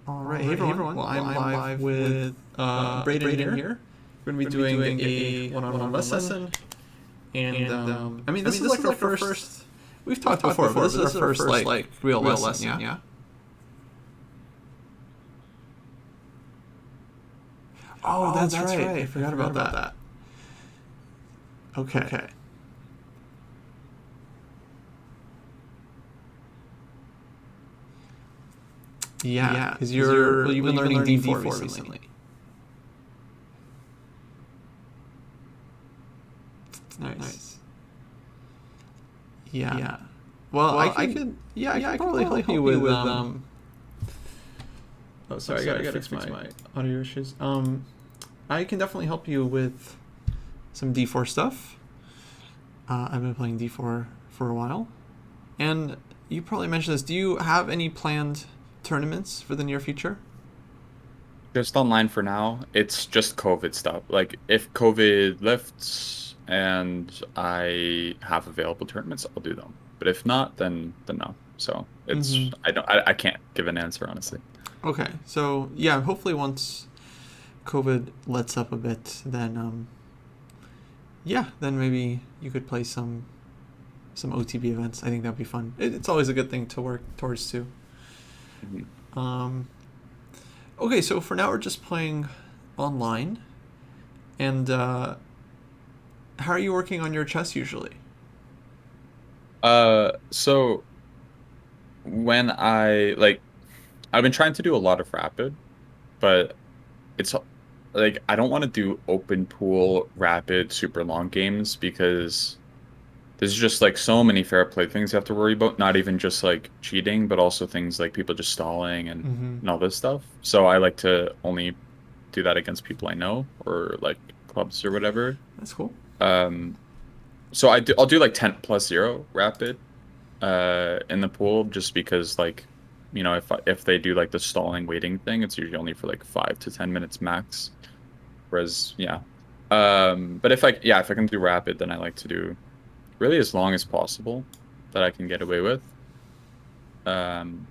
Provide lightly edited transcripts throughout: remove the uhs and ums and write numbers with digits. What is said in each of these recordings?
All right, hey everyone. Well, I'm live with Braden here. We're going to be doing a one-on-one lesson, and I mean, this is like our first. We've talked before, but this is our first like real lesson. Yeah. Oh, that's right. I forgot about that. Okay. Yeah, because you've been learning D4 recently. Nice. Yeah. Well, I could probably help you with Oh, sorry, I gotta fix my audio issues. I can definitely help you with some D4 stuff. I've been playing D4 for a while, and you probably mentioned this. Do you have any planned tournaments for the near future? Just online for now. It's just COVID stuff. Like if COVID lifts and I have available tournaments, I'll do them. But if not, then no. So it's I can't give an answer honestly. Okay, so yeah, hopefully once COVID lets up a bit, then then maybe you could play some OTB events. I think that'd be fun. It's always a good thing to work towards too. Mhm. Um, okay, so for now we're just playing online, and how are you working on your chess usually? So when I've been trying to do a lot of rapid, but it's like I don't want to do open pool rapid super long games because there's just like so many fair play things you have to worry about, not even just like cheating, but also things like people just stalling Mm-hmm. and all this stuff. So I like to only do that against people I know or like clubs or whatever. That's cool. Um, so I'll do like 10 plus 0 rapid in the pool just because like if they do like the stalling waiting thing, it's usually only for like 5 to 10 minutes max. Whereas but if I can do rapid, then I like to do really as long as possible that I can get away with. Um,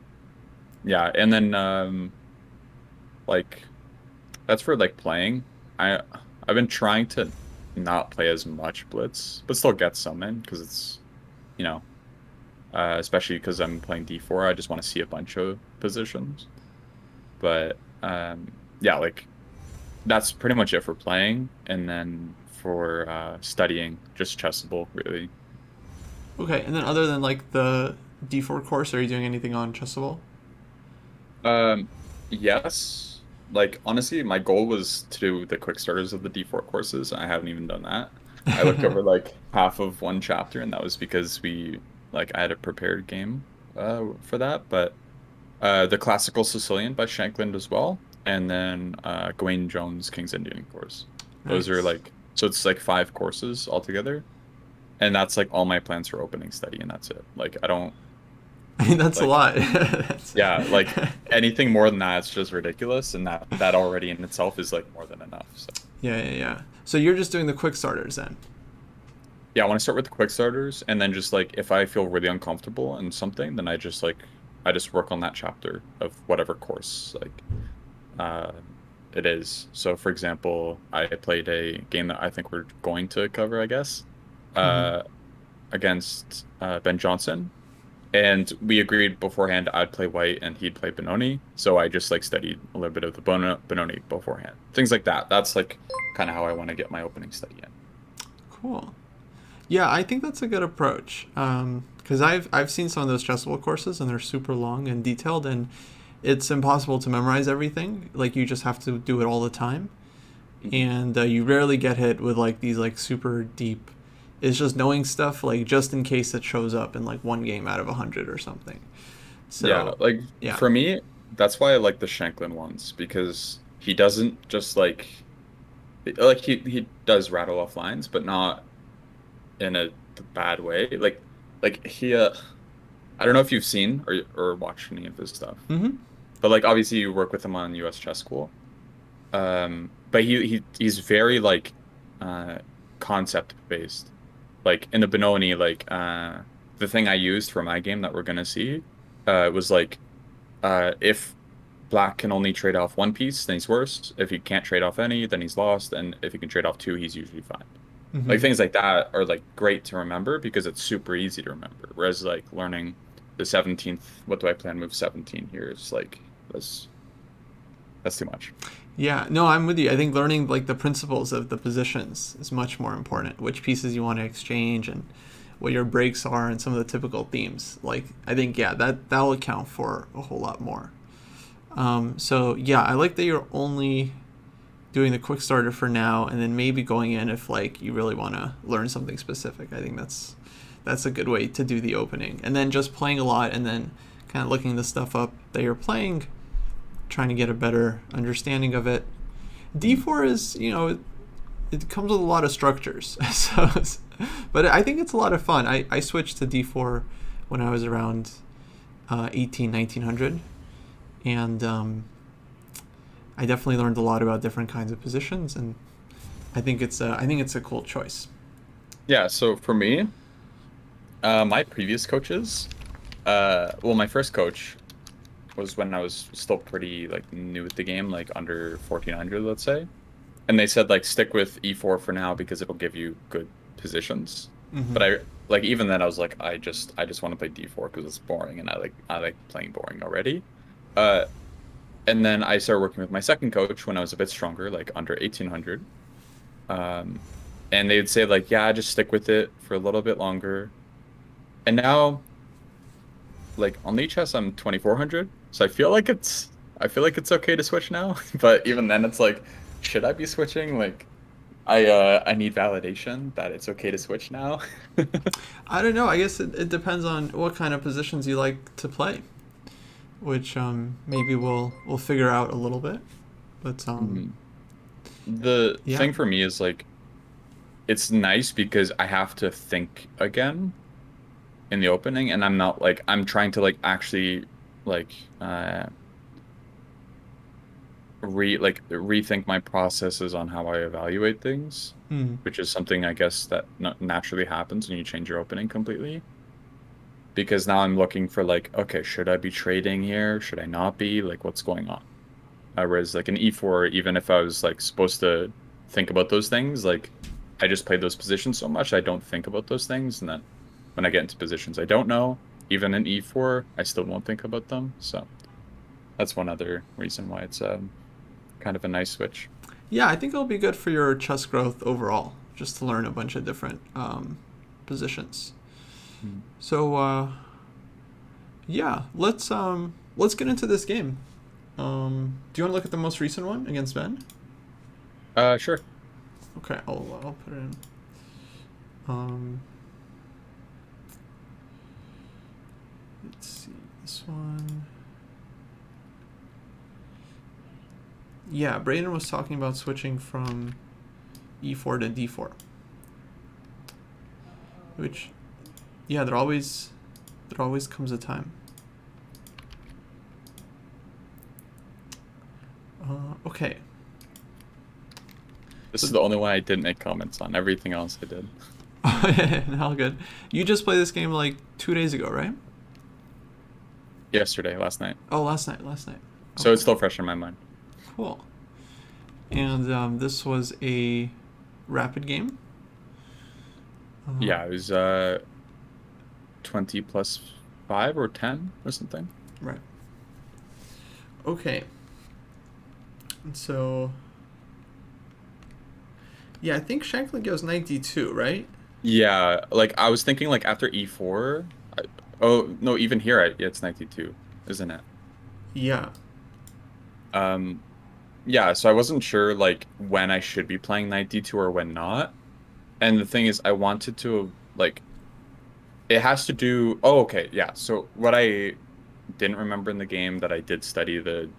yeah, and then like that's for like playing. I've been trying to not play as much blitz, but still get some in because it's you know especially because I'm playing D4. I just want to see a bunch of positions. But yeah, like that's pretty much it for playing, and then for studying, just chessable really. Okay, and then other than like the D4 course, are you doing anything on Chessable? Um, yes. Like honestly, my goal was to do the quick starters of the D4 courses. I haven't even done that. I looked over like half of one chapter, and that was because I had a prepared game for that. But the classical Sicilian by Shankland as well, and then Gawain Jones King's Indian course. Those are Nice. like so it's like 5 courses altogether, and that's like all my plans for opening study, and that's it. Like I don't I mean, that's a like lot. That's yeah, like anything more than that, it's just ridiculous, and that already in itself is like more than enough. So yeah. So you're just doing the quick starters then? yeah, I want to start with the quick starters, and then just like if I feel really uncomfortable in something, then I just work on that chapter of whatever course uh it is. So for example, I played a game that I think we're going to cover, I guess, Mm-hmm. uh against Ben Johnson. And we agreed beforehand I'd play white and he'd play Benoni. So I just like studied a little bit of the Benoni beforehand. Things like that. That's like kind of how I want to get my opening study in. Cool. Yeah, I think that's a good approach. Because I've seen some of those Chessable courses and they're super long and detailed, and it's impossible to memorize everything. Like you just have to do it all the time, Mhm. and you rarely get hit with like these like super deep. It's just knowing stuff like just in case it shows up in like one game out of 100 or something. Yeah, So, like yeah. for me, that's why I like the Shanklin ones because he doesn't just like he does rattle off lines, but not in a bad way. Like he I don't know if you've seen or watched any of his stuff. Mm-hmm. But like obviously you work with him on US Chess School. But he's very like uh concept based. Like in the Benoni, the thing I used for my game that we're gonna see was like if black can only trade off one piece, then he's worse. If he can't trade off any, then he's lost. And if he can trade off two, he's usually fine. Like Hmm. things like that are like great to remember because it's super easy to remember. Whereas like learning the 17th, what do I plan move 17 here is like that's that's too much. Yeah, no, I'm with you. I think learning like the principles of the positions is much more important. Which pieces you want to exchange and what your breaks are and some of the typical themes. Like I think yeah, that'll account for a whole lot more. So yeah, I like that you're only doing the quick starter for now, and then maybe going in if like you really want to learn something specific. I think that's a good way to do the opening, and then just playing a lot, and then kind of looking the stuff up that you're playing, trying to get a better understanding of it. D4 is it comes with a lot of structures, so but I think it's a lot of fun. I switched to D4 when I was around 1900, and I definitely learned a lot about different kinds of positions, and I think it's a cool choice. Yeah, so for me, my previous coaches, well, my first coach was when I was still pretty like new at the game, like under 1400, let's say. And they said like stick with E4 for now because it'll give you good positions. Hmm. But I like even then I was like I just want to play D4 because it's boring and I like playing boring already. Uh and then I started working with my second coach when I was a bit stronger, like under 1800. Um and they'd say like yeah, just stick with it for a little bit longer. And now like on the chess I'm 2400. So I feel like it's okay to switch now. But even then it's like should I be switching? Like I need validation that it's okay to switch now. I don't know. I guess it depends on what kind of positions you like to play, which maybe we'll figure out a little bit. But Mhm. The yeah. thing for me is like it's nice because I have to think again in the opening and I'm not like I'm trying to like actually like rethink my processes on how I evaluate things, Mm. which is something I guess that naturally happens when you change your opening completely. Because now I'm looking for like, okay, should I be trading here? Should I not be? Like, what's going on? Whereas like an E4, even if I was like supposed to think about those things, like I just played those positions so much, I don't think about those things. And then when I get into positions I don't know, even in E4, I still won't think about them. So that's one other reason why it's kind of a nice switch. Yeah, I think it'll be good for your chess growth overall, just to learn a bunch of different positions. Mm. So yeah, let's get into this game. Do you want to look at the most recent one against Ben? Sure. Okay, I'll put it in. Um, let's see this one. Yeah, Braden was talking about switching from E4 to D4, which yeah, there always comes a time. Okay, This so is the only one I didn't make comments on. Everything else I did. all good. You just played this game like 2 days ago, right? Yesterday, last night. Oh, last night. Last night. So Okay, it's still fresh in my mind. cool. And this was a rapid game. Uh, Yeah, it was 20 plus 5 or 10 or something. right. Okay. So yeah, I think Shankly goes 92, right? Yeah, like I was thinking like after E4, oh no, even here yeah, it's 92, isn't it? Yeah. Um yeah, so I wasn't sure like when I should be playing 92 or when not. And the thing is I wanted to like it has to do oh okay, yeah. So what I didn't remember in the game that I did study the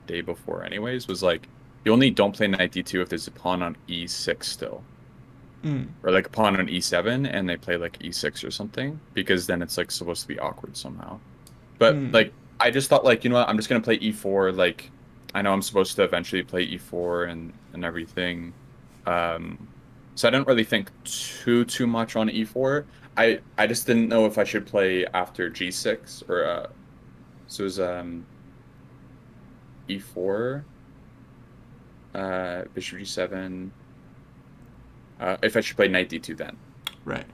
day before anyways was like you only don't play 92 if there's a pawn on E6 still. Mm. Or like a pawn on E7 and they play like E6 or something because then it's like supposed to be awkward somehow. But Mm. like I just thought like you know what I'm just gonna play E4 like I know I'm supposed to eventually play E4 and everything. Um so I didn't really think too much on E4. I just didn't know if I should play after G6 or so it was e4, bishop g7. If I should play knight d2 then. Right.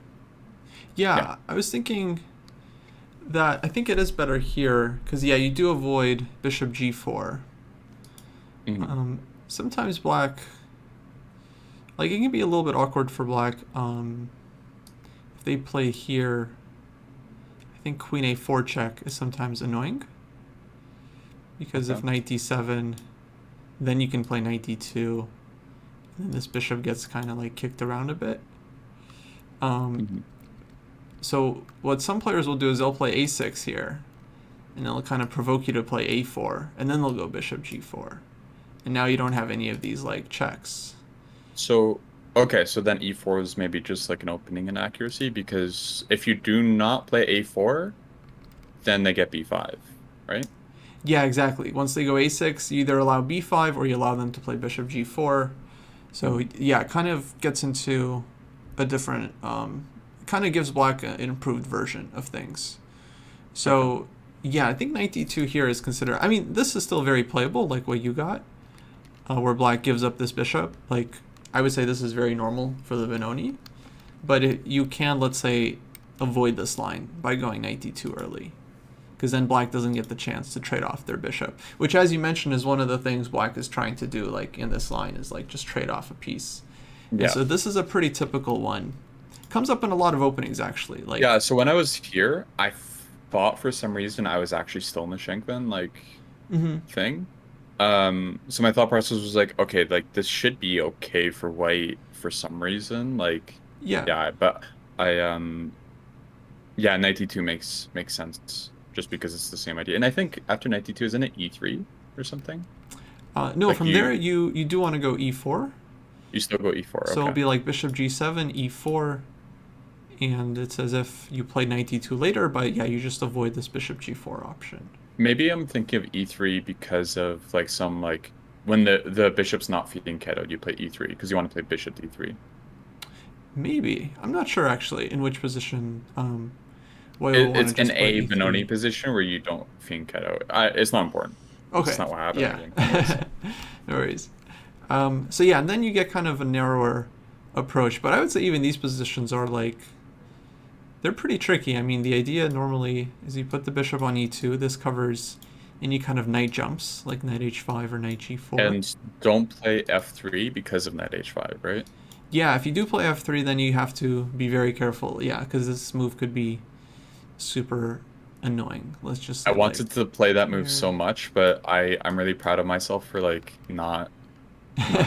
Yeah. Yeah, I was thinking that I think it is better here because yeah, you do avoid bishop g4. Hmm. Sometimes black, like it can be a little bit awkward for black. If they play here, I think queen a4 check is sometimes annoying because Okay. if knight d7, then you can play knight d2, and then this bishop gets kind of like kicked around a bit. Hmm. So what some players will do is they'll play a6 here, and they'll kind of provoke you to play a4, and then they'll go bishop g4, and now you don't have any of these like checks. So, okay, so then e4 is maybe just like an opening inaccuracy because if you do not play a4, then they get b5, right? Yeah, exactly. Once they go a6, you either allow b5 or you allow them to play bishop g4. So Mhm. yeah, it kind of gets into a different, kind of gives black an improved version of things. Okay. So yeah, I think knight d2 here is considered. I mean, this is still very playable, like what you got, where black gives up this bishop. Like I would say this is very normal for the Benoni, but you can, let's say, avoid this line by going knight d2 early, because then black doesn't get the chance to trade off their bishop, which, as you mentioned, is one of the things black is trying to do, like in this line, is like just trade off a piece. And Yeah. so this is a pretty typical one. Comes up in a lot of openings, actually. Like, Yeah, so when I was here, I thought for some reason I was actually still in the Schenkman like mm-hmm. thing. So my thought process was like, okay, like this should be okay for white for some reason. Like, Yeah. yeah, but I yeah, knight d2 makes sense just because it's the same idea. And I think after knight d2, isn't it e3 or something? No, Like from there you do want to go e4. you still go e4, So it'll okay. be like bishop g7, e4, and it's as if you play knight d2 later, but yeah, you just avoid this bishop g4 option. Maybe I'm thinking of e3 because of like some like when the bishop's not feeding Keto, you play e3 because you want to play bishop d3. Maybe. I'm not sure actually in which position White will want It's to in just play a Benoni e3. position where you don't feed Keto. It's not important. It's Okay, not what happened yeah. anyways. No worries. So yeah, and then you get kind of a narrower approach, but I would say even these positions are like, they're pretty tricky. I mean, the idea normally is you put the bishop on e2. This covers any kind of knight jumps, like knight h5 or knight g4. And don't play f3 because of knight h5, right? Yeah, if you do play f3, then you have to be very careful. Yeah, because this move could be super annoying. Let's just I say like wanted to play that move here. so much, but I'm really proud of myself for like not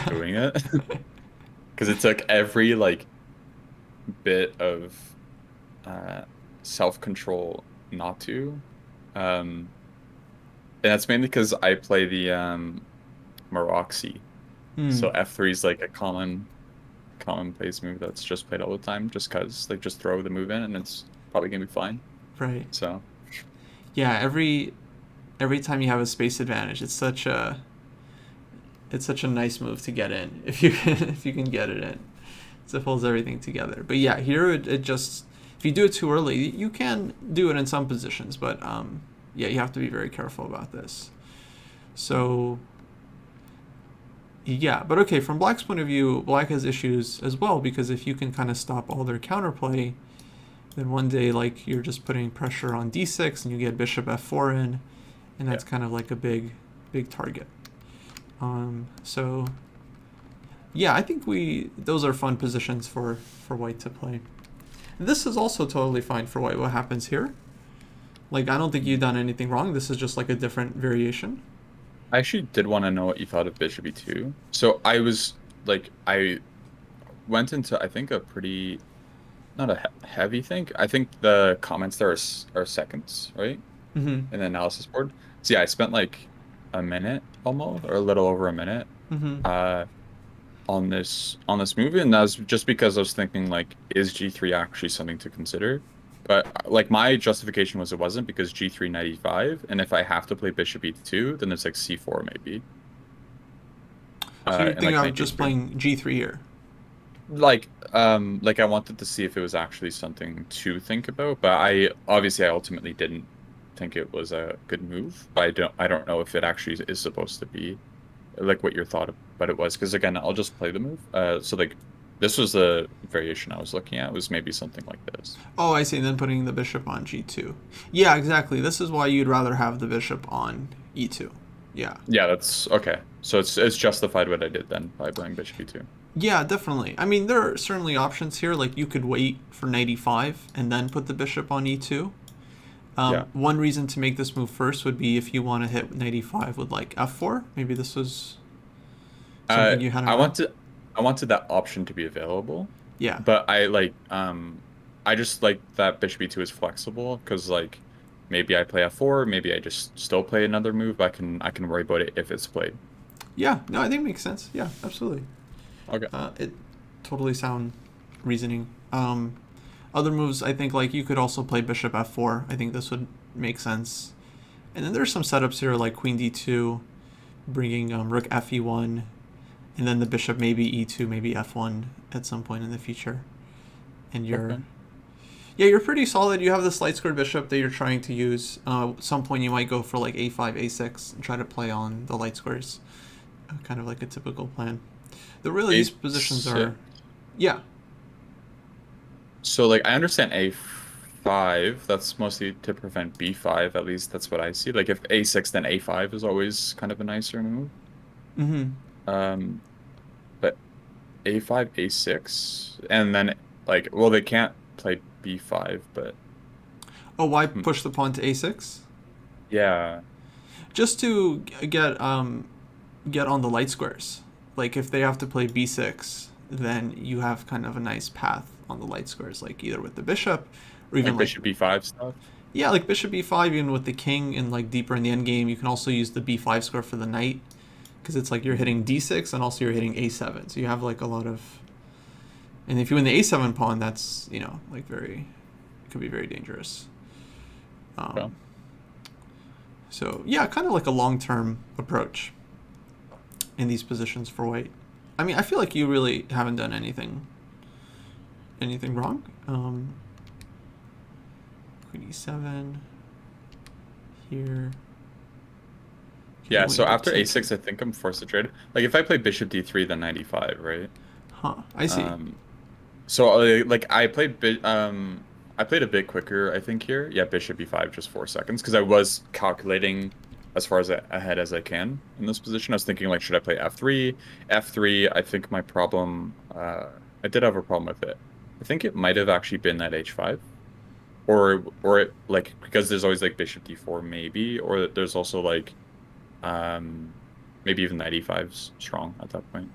doing it because it took every like bit of uh self-control not to. Um and that's mainly because I play the Maroxy. Hmm. So f3 is like a commonplace move that's just played all the time just because like just throw the move in and it's probably gonna be fine. Right. So Yeah. Every time you have a space advantage, it's such a nice move to get in if you can if you can get it in. So it pulls everything together. But yeah, here it just, if you do it too early, you can do it in some positions, but yeah, you have to be very careful about this. So yeah, but okay, from black's point of view, black has issues as well because if you can kind of stop all their counterplay, then one day like you're just putting pressure on d6 and you get bishop f4 in, and yeah. that's kind of like a big target. So yeah, I think those are fun positions for white to play. This is also totally fine for white. What happens here? Like I don't think you've done anything wrong. This is just like a different variation. I actually did want to know what you thought of bishop e2. So I was like I went into I think a pretty not a heavy thing. I think the comments there are seconds, right? Mm-hmm. In the analysis board. So yeah, I spent like a minute almost or a little over a minute Mm-hmm. uh on this movie, and that was just because I was thinking like is G3 actually something to consider? But like my justification was it wasn't because G3 95, and if I have to play bishop e2, then it's like C4 maybe. So you're And thinking like of knight just d3. playing g3 here. Like I wanted to see if it was actually something to think about, but I ultimately didn't think it was a good move. But I don't know if it actually is supposed to be like what your thought about it was. Because again, I'll just play the move. So like this was the variation I was looking at, was maybe something like this. Oh, I see. And then putting the bishop on g2. Yeah, exactly. This is why you'd rather have the bishop on e2. Yeah. Yeah, that's okay. So it's justified what I did then by playing bishop e2. Yeah, definitely. I mean, there are certainly options here. Like you could wait for knight e5 and then put the bishop on e2. Yeah. One reason to make this move first would be if you want to hit knight e5 with like f4. Maybe this was something you had in mind. I wanted that option to be available, Yeah. but I just like that bishop e2 is flexible because like maybe I play f4, maybe I just still play another move. I can worry about it if it's played. Yeah. No, I think it makes sense. Yeah, absolutely. Okay. It totally sound reasoning. Other moves, I think, like you could also play bishop f4. I think this would make sense. And then there's some setups here like queen d2, bringing rook fe1, and then the bishop maybe e2, maybe f1 at some point in the future. And you're, Okay. yeah, you're pretty solid. You have this light squared bishop that you're trying to use. At some point you might go for like a5, a6, and try to play on the light squares. Kind of like a typical plan. These positions are, yeah. So like I understand a5, that's mostly to prevent b5, at least that's what I see. Like if a6 then a5 is always kind of a nicer move. Mm-hmm. Um but a5 a6 and then like well they can't play b5, but Oh, why push the pawn to a6? yeah. Just to get on the light squares. Like if they have to play b6, then you have kind of a nice path on the light squares, like either with the bishop or even Like bishop b5 stuff. yeah, like bishop b5, even with the king and like deeper in the end game. You can also use the b5 square for the knight because it's like you're hitting d6 and also you're hitting a7. So you have like a lot of, and if you win the a7 pawn, that's like it could be very dangerous. Okay. So yeah, kind of like a long-term approach in these positions for white. I mean, I feel like you really haven't done anything wrong. Queen e7 here. Yeah, so after a6 I think I'm forced to trade. Like if I play bishop d3 then knight e5, right? Huh, I see. So like I played a bit quicker I think here. Yeah, bishop e5 just 4 seconds because I was calculating as far as ahead as I can in this position. I was thinking like should I play f3? F3, I think my problem I did have a problem with it. I think it might have actually been that h5 or it, like because there's always like bishop d4 maybe, or there's also like maybe even knight e5's strong at that point.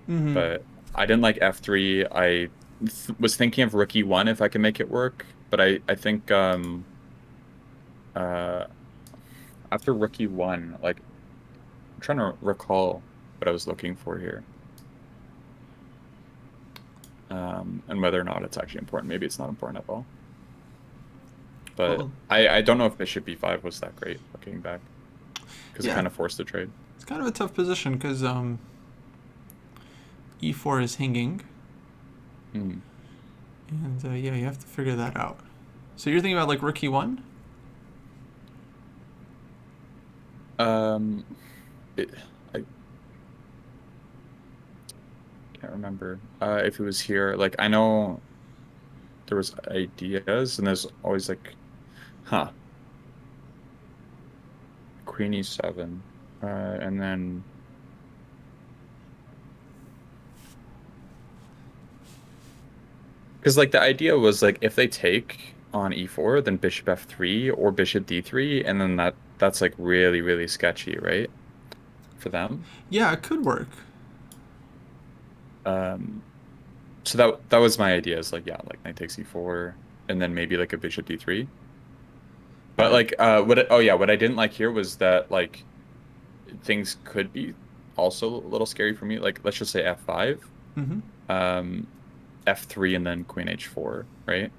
Mm-hmm. But I didn't like f3. I was thinking of rook e1 if I can make it work, but I think after rook e1, like I'm trying to recall what I was looking for here. And whether or not it's actually important. Maybe it's not important at all. But Well, I don't know if bishop b5 was that great looking back. Because it yeah, kind of forced the trade. it's kind of a tough position because e4 is hanging, Mm. and yeah, you have to figure that out. So you're thinking about like rook e1? I can't remember if it was here. Like I know there was ideas, and there's always like, queen e7, and then because like the idea was like if they take on e4, then bishop f3 or bishop d3, and then that's like really really sketchy, right? For them. Yeah, it could work. So that was my idea. Is like yeah, like knight takes e4, and then maybe like a bishop d3. But like what I didn't like here was that like things could be also a little scary for me. Like let's just say f5, Mm-hmm. f3, and then queen h4, right?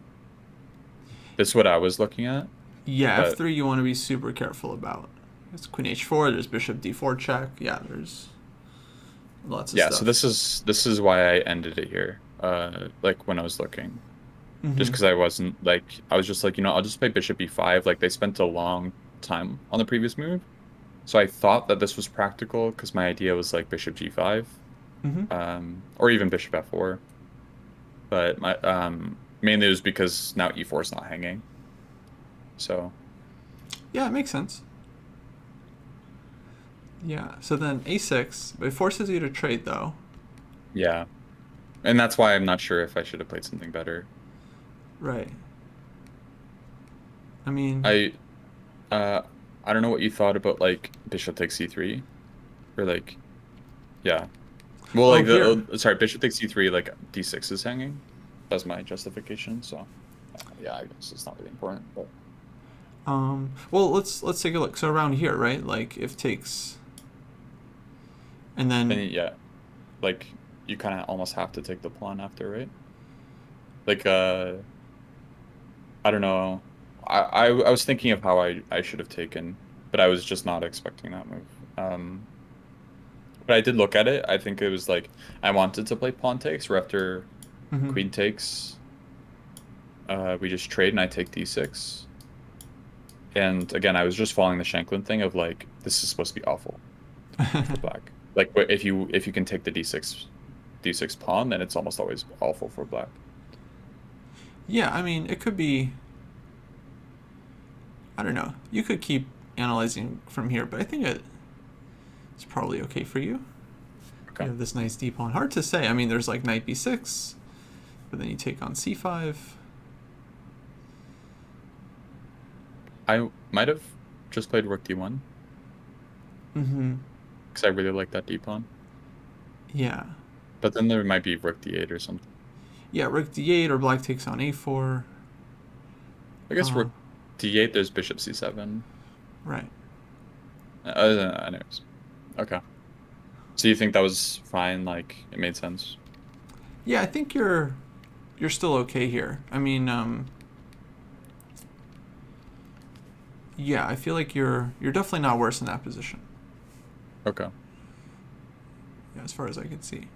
This is what I was looking at. Yeah, But f3 you want to be super careful about. There's queen h4. There's bishop d4 check. Yeah, there's lots of yeah, stuff. so this is why I ended it here. Like when I was looking. just Mm-hmm. because I was just like, I'll just play bishop e5. Like they spent a long time on the previous move. So I thought that this was practical because my idea was like bishop g5, Mm-hmm. or even bishop f4. But my mainly it was because now e4 is not hanging. So Yeah, it makes sense. Yeah. So then a6, it forces you to trade though. yeah, and that's why I'm not sure if I should have played something better. Right. I mean, I uh I don't know what you thought about like bishop takes c3 or like yeah. Well, oh like here. sorry, bishop takes c3 like d6 is hanging. That's my justification. So yeah, I guess it's not really important, but Well, let's take a look. So around here, right? Like if takes, and then then yeah, like you kind of almost have to take the pawn after, right? Like I don't know. I was thinking of how I should have taken, but I was just not expecting that move. But I did look at it. I think it was like I wanted to play pawn takes, or after mm-hmm. queen takes, we just trade and I take d6. And again, I was just following the Shanklin thing of like this is supposed to be awful for black. Like if you can take the d6 pawn, then it's almost always awful for black. Yeah, I mean, it could be. I don't know. You could keep analyzing from here, but I think it's probably okay for you. You Okay. have this nice d pawn. Hard to say. I mean, there's like knight b6, but then you take on c5. I might have just played rook d1 Mm-hmm. because I really like that d pawn. Yeah. But then there might be rook d8 or something. Yeah, rook d8 or black takes on a4. I guess Uh, rook d8, there's bishop c7. right. Anyways. Okay. So you think that was fine? Like, it made sense? Yeah, I think you're still okay here. I mean, yeah, I feel like you're definitely not worse in that position. Okay. Yeah, as far as I can see.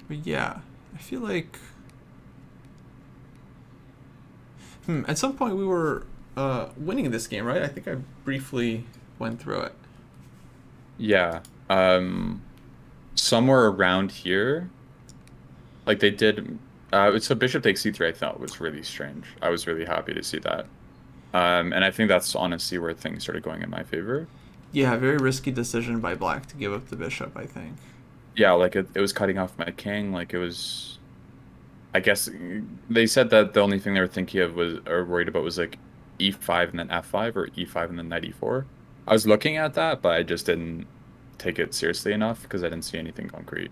But yeah, I feel like at some point we were winning this game, right? I think I briefly went through it. Yeah. Somewhere around here, like they did, so bishop takes c3, I thought was really strange. I was really happy to see that. And I think that's honestly where things started going in my favor. Yeah, very risky decision by black to give up the bishop, I think. Yeah, like it was cutting off my king. Like it was, I guess they said that the only thing they were thinking of was, or worried about was like e5 and then f5 or e5 and then knight e4. I was looking at that, but I just didn't take it seriously enough because I didn't see anything concrete.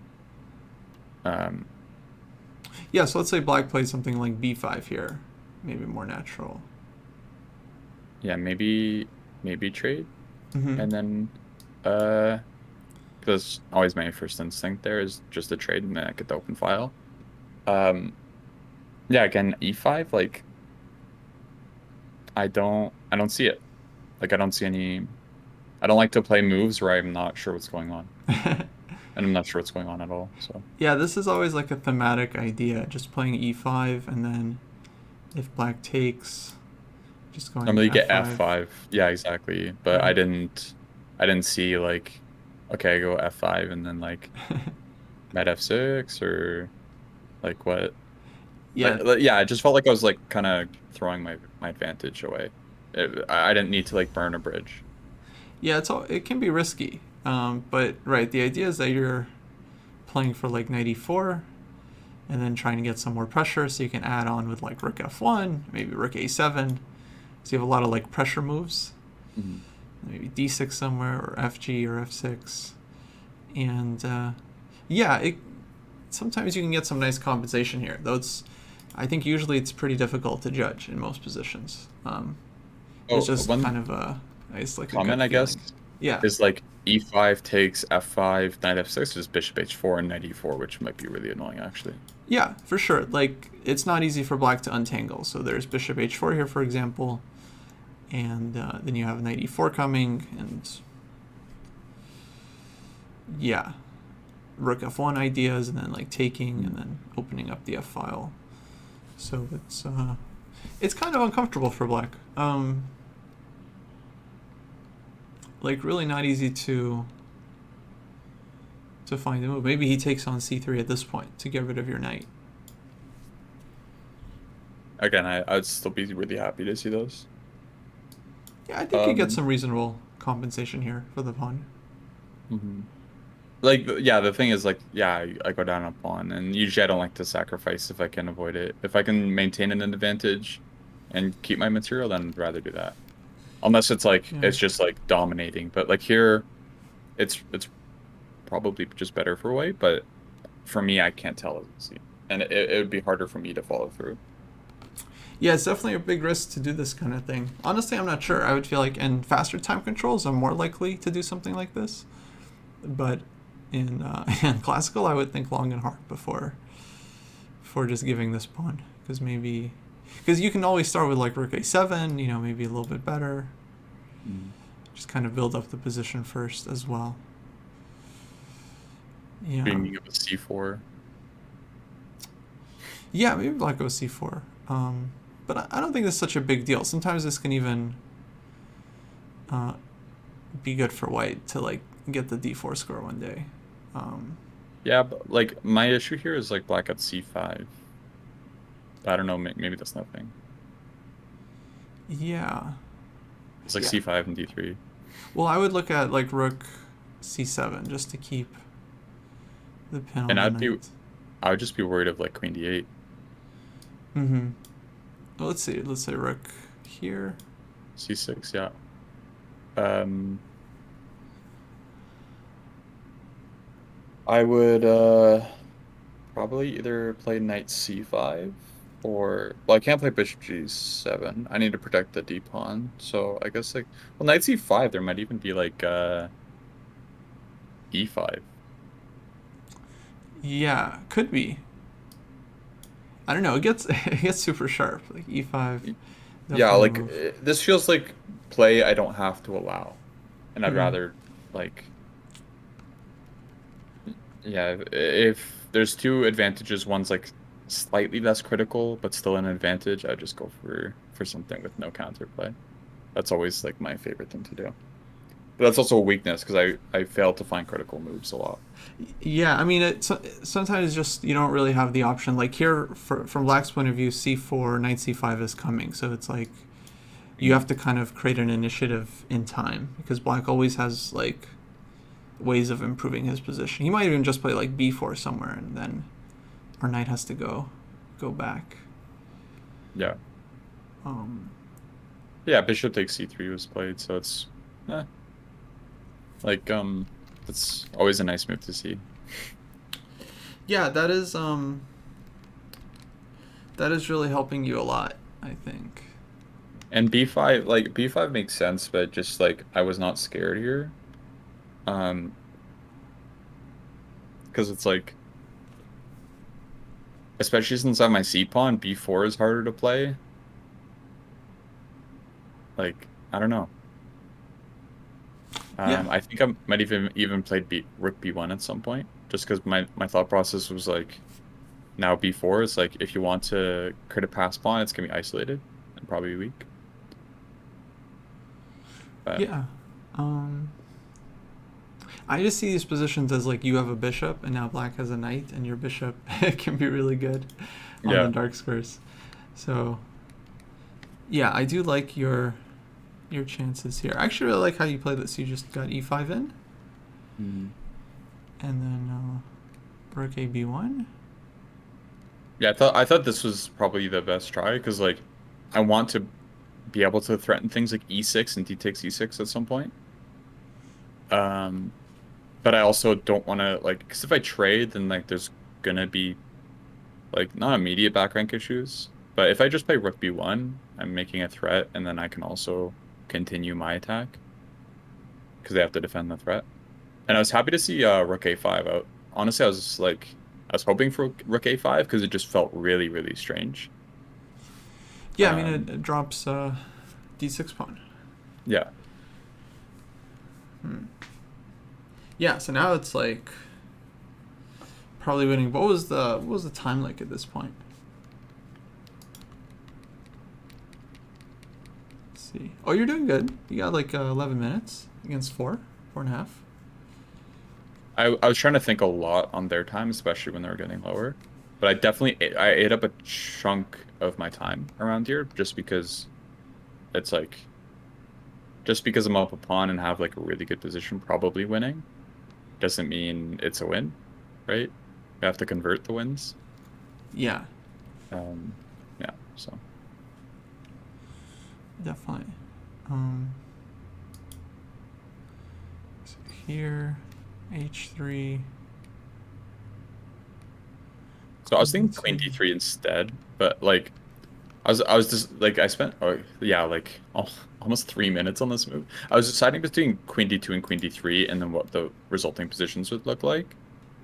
Um, Yeah, so let's say black plays something like b5 here. Maybe more natural. yeah, maybe trade. Mm-hmm. And then, because always my first instinct there is just to trade and then I get the open file. Um, yeah, again, e5, like, I don't see it. Like, I don't like to play moves where I'm not sure what's going on. And I'm not sure what's going on at all, so. Yeah, this is always like a thematic idea. Just playing e5 and then if black takes, just going Normally you get f5. f5. Yeah, exactly. But Right. I didn't see like, okay, I go f5 and then like knight f6 or like what? Yeah, Yeah, I just felt like I was like kind of throwing my advantage away. I didn't need to like burn a bridge. yeah, it can be risky. But right, the idea is that you're playing for like knight e4 and then trying to get some more pressure so you can add on with like rook f1, maybe rook a7. So you have a lot of like pressure moves. Mhm. Maybe d6 somewhere or fg or f6. And yeah, sometimes you can get some nice compensation here. Though I think usually it's pretty difficult to judge in most positions. It's Oh, just kind one of it's like a comment, gut I guess, feeling. Yeah, is like e5 takes f5, knight f6 is bishop h4 and knight e4, which might be really annoying actually. yeah, for sure. Like it's not easy for black to untangle. So there's bishop h4 here, for example, and then you have knight e4 coming, and yeah, rook f1 ideas, and then like taking, and then opening up the f file. So it's kind of uncomfortable for black. Like really not easy to find a move. Maybe he takes on c3 at this point to get rid of your knight. Again, I would still be really happy to see those. Yeah, I think you get some reasonable compensation here for the pawn. Like, yeah, the thing is, like, yeah, I go down a pawn, and usually I don't like to sacrifice if I can avoid it. If I can maintain an advantage and keep my material, then I'd rather do that. Unless it's like, it's just like dominating. But like here, it's probably just better for white, but for me, I can't tell. And it would be harder for me to follow through. Yeah, it's definitely a big risk to do this kind of thing. Honestly, I'm not sure. I would feel like in faster time controls, I'm more likely to do something like this. But in classical, I would think long and hard before just giving this pawn. Because you can always start with like rook a7, you know, maybe a little bit better. Just kind of build up the position first as well. Yeah. Being up with c4. Yeah, maybe black goes c4. But I don't think this is such a big deal. Sometimes this can even be good for white to like get the d4 score one day. Yeah, but like my issue here is like black at c5. I don't know, maybe that's nothing. Yeah. It's like c5 and d3. Well, I would look at like rook c7 just to keep the pin on the knight. I would just be worried of like queen d8. Well, let's see. Let's say rook here. c6, yeah. I would probably either play knight c5 or, well, I can't play bishop g7. I need to protect the d pawn. So I guess like, well, knight c5, there might even be like e5. Yeah, could be. I don't know. It gets super sharp. Like e5. Yeah, like this feels like play I don't have to allow, and I'd rather like. Yeah, if there's two advantages, one's like slightly less critical but still an advantage, I'd just go for something with no counterplay. That's always like my favorite thing to do. But that's also a weakness because I fail to find critical moves a lot. Yeah, I mean, sometimes just you don't really have the option. Like here, from black's point of view, c4, knight c5 is coming, so it's like you have to kind of create an initiative in time because black always has like ways of improving his position. He might even just play like b4 somewhere, and then our knight has to go back. Yeah. Yeah, bishop takes c3 was played, so it's like that's always a nice move to see. Yeah, that is really helping you a lot, I think. And b5, like b5 makes sense, but just like I was not scared here. Because it's like, especially since I have my c pawn, b4 is harder to play. Like, I don't know. Yeah. I think I might even played rook b1 at some point, just because my thought process was like, now b4 is like, if you want to crit a pass pawn, it's gonna be isolated and probably weak. But, yeah. I just see these positions as like you have a bishop and now black has a knight, and your bishop can be really good on the dark squares. So yeah, I do like your chances here. I actually really like how you play this. You just got e5 in, and then rook a b1. Yeah, I thought this was probably the best try because like I want to be able to threaten things like e6 and d takes e6 at some point. But I also don't want to like, because if I trade, then like there's gonna be like not immediate back rank issues. But if I just play rook b1, I'm making a threat, and then I can also continue my attack because they have to defend the threat. And I was happy to see rook a5 out. Honestly, I was hoping for rook a5 because it just felt really, really strange. Yeah, I mean it drops d6 pawn. Yeah. Yeah, so now it's like probably winning. What was the time like at this point? Let's see. Oh, you're doing good. You got like 11 minutes against 4.5. I was trying to think a lot on their time, especially when they were getting lower. But I ate up a chunk of my time around here just because it's like just because I'm up a pawn and have like a really good position, probably winning, doesn't mean it's a win, right? You have to convert the wins. Yeah, Um, yeah, so definitely. So here, h3. I was thinking Let's queen see. d3 instead, but like I was just like I spent yeah like almost 3 minutes on this move. I was deciding between queen d2 and queen d3 and then what the resulting positions would look like.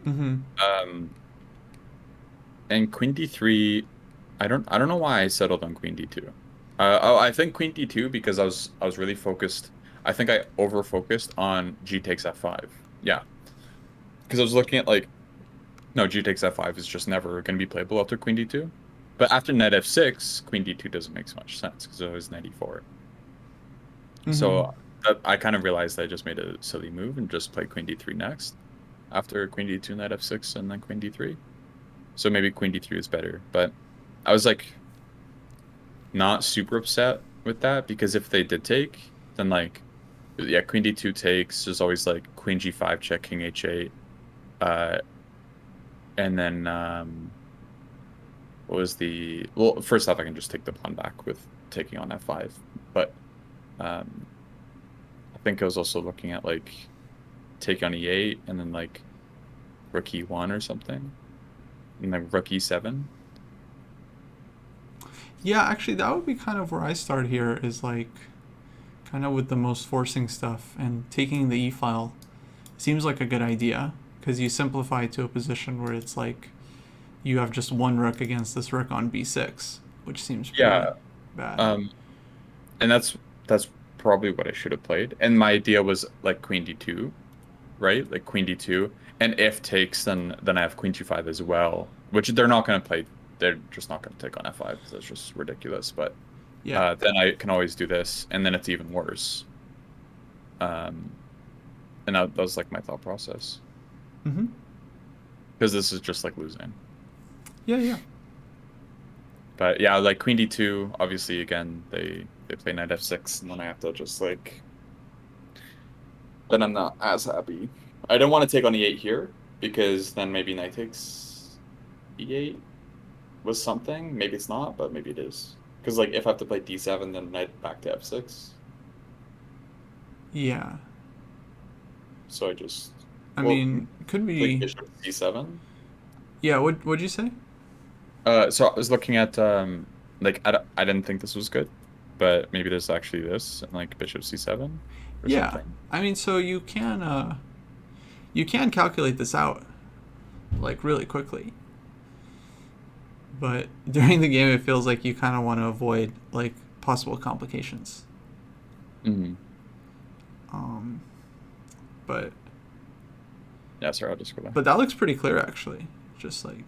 Mm-hmm. Um, and queen d3, I don't know why I settled on queen d2. I think queen d2 because I was really focused. I think I over focused on g takes f5. Yeah, because I was looking at like no, g takes f5 is just never going to be playable after queen d2. But after knight f6, queen d2 doesn't make so much sense because it was knight e4. Mm-hmm. So I kind of realized I just made a silly move and just played queen d3 next after queen d2, knight f6, and then queen d3. So maybe queen d3 is better. But I was like not super upset with that because if they did take, then like yeah, queen d2 takes. There's always like queen g5 check, king h8, uh, and then what was the well? First off, I can just take the pawn back with taking on f5, but um, I think I was also looking at like take on e8 and then like rook e1 or something, and then rook e7. Yeah, actually, that would be kind of where I start here. Is like kind of with the most forcing stuff, and taking the e file seems like a good idea because you simplify to a position where it's like you have just one rook against this rook on b6, which seems pretty Yeah, bad. um, and that's probably what I should have played. And my idea was like queen d2, right? Like queen d2, and if takes, then I have queen g5 as well, which they're not going to play. They're just not going to take on f5 because that's just ridiculous. But Yeah. then I can always do this, and then it's even worse. Um, and that was like my thought process Mm-hmm. because this is just like losing. Yeah, yeah. But yeah, like queen d2, obviously again they play knight f6, and then I have to just like then I'm not as happy. I don't want to take on e8 here because then maybe knight takes e8 was something. Maybe it's not, but maybe it is. Because like if I have to play d7, then knight back to f6. Yeah. So I just I well mean, could like be. bishop c7. Yeah. What'd you say? So I was looking at like I didn't think this was good, but maybe there's actually this and like bishop c7 or Yeah. something. I mean, so you can calculate this out like really quickly, but during the game, it feels like you kind of want to avoid like possible complications. Hmm. Um, but Yeah, sorry, I'll just go back. but that looks pretty clear actually. Just like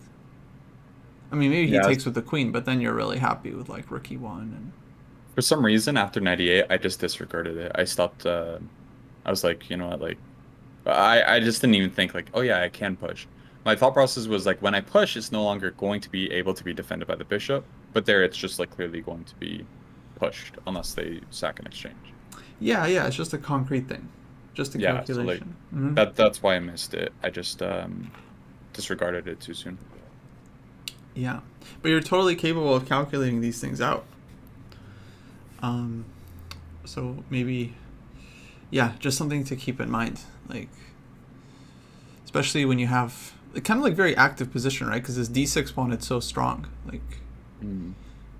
I mean, maybe he Yeah, takes with the queen, but then you're really happy with like rook e1 and for some reason after 98, I just disregarded it. I stopped. I was like, you know what, like I just didn't even think like, oh yeah, I can push. My thought process was like when I push, it's no longer going to be able to be defended by the bishop, but there it's just like clearly going to be pushed unless they sack an exchange. yeah, yeah. It's just a concrete thing, just a Yeah, so like calculation. Hmm. that's why I missed it. I just disregarded it too soon. Yeah, but you're totally capable of calculating these things out. Um, so maybe, yeah, just something to keep in mind. Like, especially when you have kind of like very active position, right? Because this d6 pawn, it's so strong, like Mm.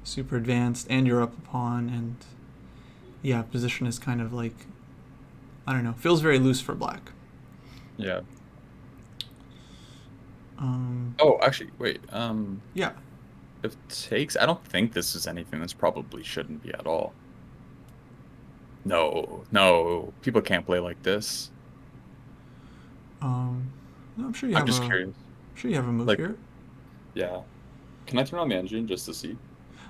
super advanced, and you're up a pawn, and yeah, position is kind of like I don't know, feels very loose for black. Yeah. Um, Oh, actually, wait. yeah, If takes, I don't think this is anything this probably shouldn't be at all. No, no, people can't play like this. um, I'm I'm just curious. Sure, you have a move Like, here. yeah. Can I turn on the engine just to see?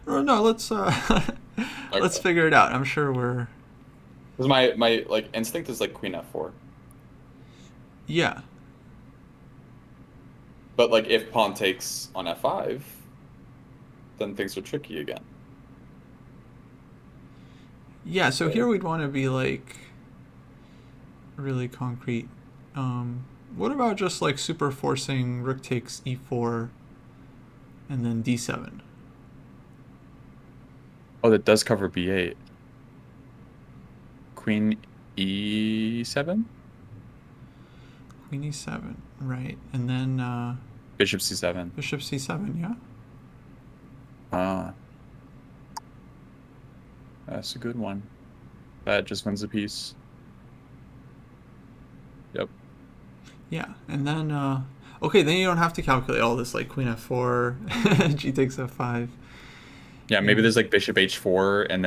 No, no, let's let's Okay. figure it out. I'm sure we're. Because my like instinct is like queen f4. Yeah, But like if pawn takes on f5, then things are tricky again. yeah. So here Right? we'd want to be like really concrete. What about just like super forcing rook takes e4 and then d7? Oh, that does cover b8. Queen e7? Queen e7, right? And then Bishop c7. bishop c7, yeah? Ah, that's a good one. That just wins the piece. Yep. Yeah, and then okay, then you don't have to calculate all this like queen f4, g takes f5. Yeah, maybe Yeah. there's like bishop h4 and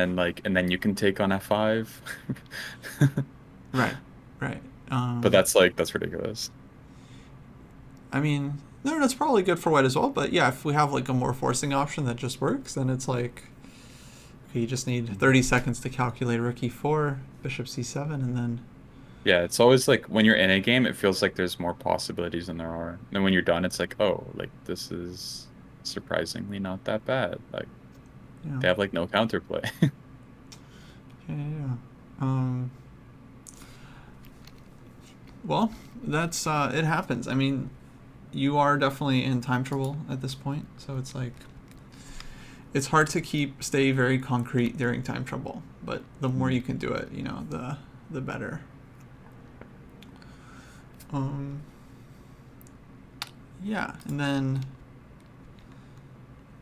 then you can take on f5. Right, right. But Um, that's ridiculous. I mean, no, that's probably good for white as well. But yeah, if we have like a more forcing option that just works, then it's like okay, you just need 30 seconds to calculate rook e4, bishop c7, and then Yeah, it's always like when you're in a game, it feels like there's more possibilities than there are. And when you're done, it's like, oh, like this is surprisingly not that bad. Like yeah, they have like no counterplay. yeah, yeah. Um, well, that's it happens. I mean, you are definitely in time trouble at this point, so it's like it's hard to stay very concrete during time trouble. But the more you can do it, the better. Um, yeah, and then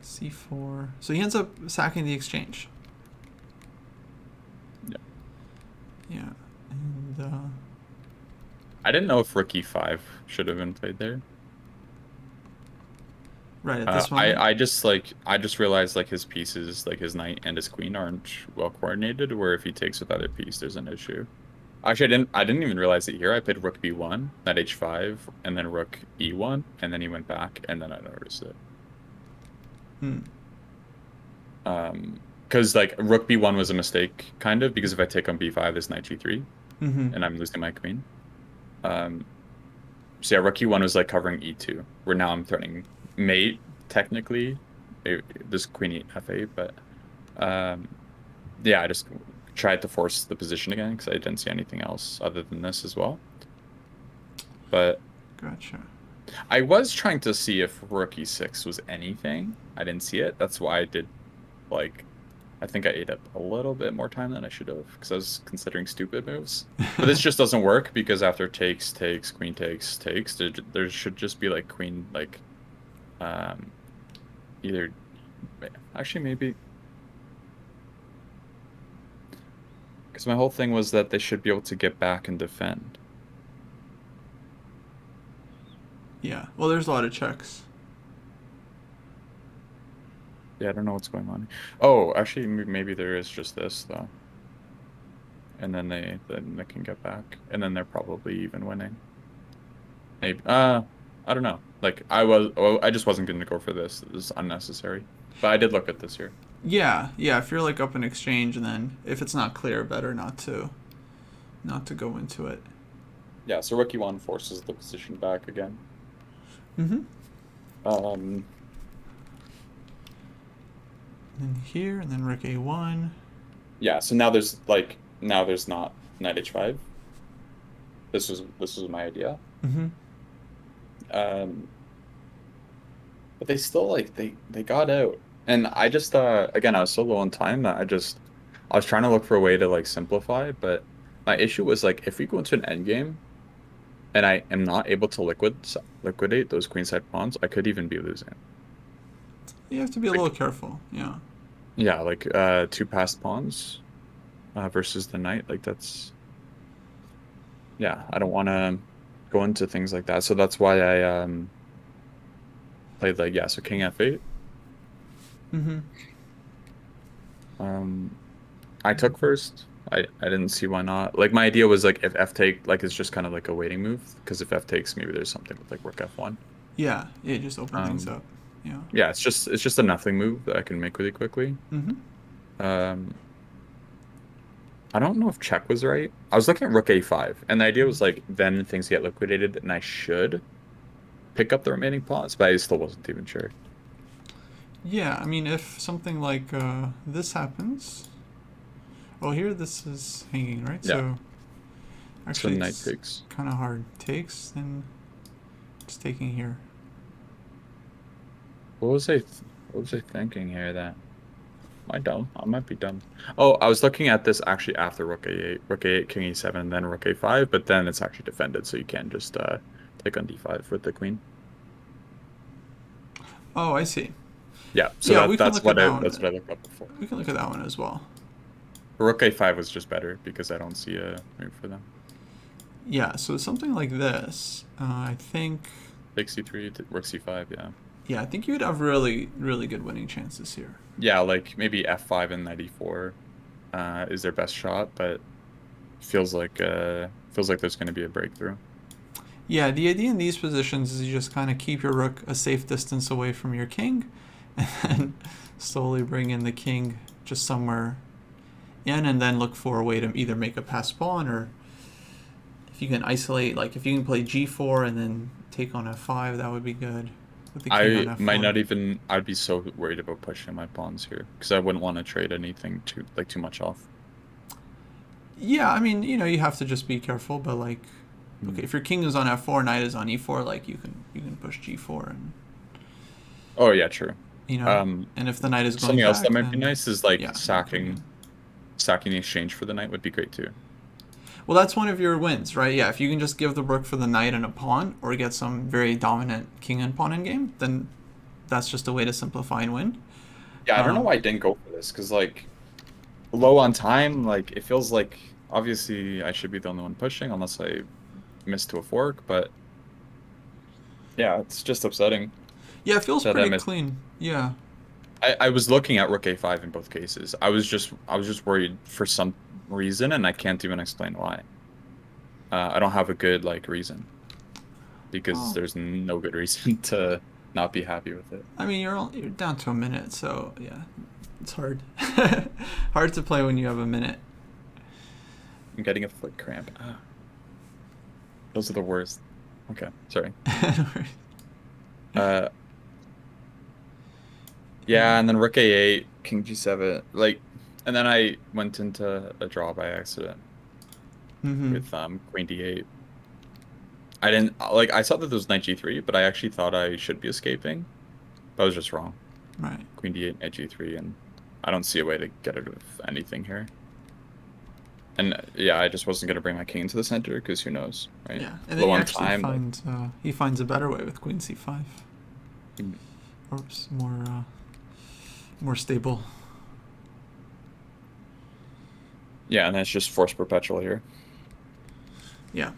c4. So he ends up sacking the exchange. Yeah. Yeah, and I didn't know if rook e5 should have been played there. right at this moment. I just realized like his pieces, like his knight and his queen aren't well coordinated, where if he takes with either piece, there's an issue. Actually, I didn't even realize it here. I played rook b1, knight h5, and then rook e1, and then he went back, and then I noticed it. Hmm. Because like rook b1 was a mistake, kind of, because if I take on b5, there's knight g3, Mm-hmm. and I'm losing my queen. Um, so yeah, rook e1 was like covering e2, where now I'm threatening mate, technically, this queen f8, but yeah, I just tried to force the position again because I didn't see anything else other than this as well. But Gotcha. I was trying to see if rook e6 was anything. I didn't see it. That's why I did, like, I think I ate up a little bit more time than I should have because I was considering stupid moves. But this just doesn't work because after takes, queen takes, there should just be like queen, like, either, actually maybe, because my whole thing was that they should be able to get back and defend. Yeah. Well, there's a lot of checks. Yeah, I don't know what's going on. Oh, actually, maybe there is just this though. And then they can get back, and then they're probably even winning. Maybe. I don't know. Like I just wasn't going to go for this. This is unnecessary. But I did look at this here. Yeah, yeah. If you're like up in exchange, and then if it's not clear, better not to go into it. Yeah. So rook e1 forces the position back again. Mm-hmm. Um. And here, and then rook a1. Yeah. So now there's not knight h5. This was my idea. Mm-hmm. But they still like they got out. And I just again I was so low on time that I was trying to look for a way to like simplify, but my issue was like if we go into an endgame and I am not able to liquidate those queenside pawns, I could even be losing. You have to be a little careful. Yeah. Yeah, like two passed pawns versus the knight, like that's yeah, I don't want to go into things like that. So that's why I played like yeah, so king f8. Mm-hmm. I took first. I didn't see why not. Like my idea was like if f take like it's just kind of like a waiting move because if f takes maybe there's something with like rook f1. Yeah, yeah, just open things Um, up. Yeah. yeah, it's just a nothing move that I can make really quickly. Mm-hmm. Um, I don't know if check was right. I was looking at rook a5, and the idea was like then things get liquidated, and I should pick up the remaining pawns, but I still wasn't even sure. Yeah, I mean, if something like this happens, well, here this is hanging, right? Yeah, So so actually, knight it's takes. kind of hard. Takes, then it's taking here. What was I thinking here? That am I dumb? I might be dumb. Oh, I was looking at this actually after rook a8, king e7, then rook a5, but then it's actually defended, so you can just take on d5 with the queen. Oh, I see. Yeah, so Yeah, we can that's look at what I that that's one. what I looked up before. We can look at that one as well. Rook a5 was just better because I don't see a move for them. Yeah, so something like this, I think. Take c3, rook c5, yeah. Yeah, I think you'd have really, really good winning chances here. Yeah, like maybe f5 and knight e4 is their best shot, but feels like there's going to be a breakthrough. Yeah, the idea in these positions is you just kind of keep your rook a safe distance away from your king, and then slowly bring in the king just somewhere in, and then look for a way to either make a pass pawn, or if you can isolate, like if you can play g4 and then take on f5, that would be good. With the king I on might f4. not even. I'd be so worried about pushing my pawns here because I wouldn't want to trade anything too much off. Yeah, I mean, you have to just be careful, but like, okay, if your king is on f4, knight is on e4, like you can push g4, and Oh yeah, true. and if the knight is going Something else that back, might be then nice is like yeah, sacking the exchange for the knight would be great too. well, that's one of your wins, right? Yeah, if you can just give the rook for the knight and a pawn, or get some very dominant king and pawn in game, then that's just a way to simplify and win. Yeah, I don't know why I didn't go for this because like low on time, like it feels like obviously I should be the only one pushing unless I miss to a fork, but yeah, it's just upsetting Yeah, it feels that I pretty missed. clean. Yeah. I was looking at rook a5 in both cases. I was just worried for some reason, and I can't even explain why. I don't have a good like reason because Well, there's no good reason to not be happy with it. I mean, you're down to a minute, so yeah, it's hard. Hard to play when you have a minute. I'm getting a foot cramp. Ah, those are the worst. Okay, sorry. Uh, yeah, and then rook a8, king g7, like, and then I went into a draw by accident Mm-hmm. with queen d8. I didn't like. I saw that there was knight g3, but I actually thought I should be escaping. But I was just wrong. Right. Queen d8, knight g3, and I don't see a way to get out of anything here. And yeah, I just wasn't gonna bring my king into the center because who knows, right? Yeah, and then Low he on actually time. finds a better way with queen c5. Mm. Oops, more stable. Yeah, and that's just force perpetual here. Yeah.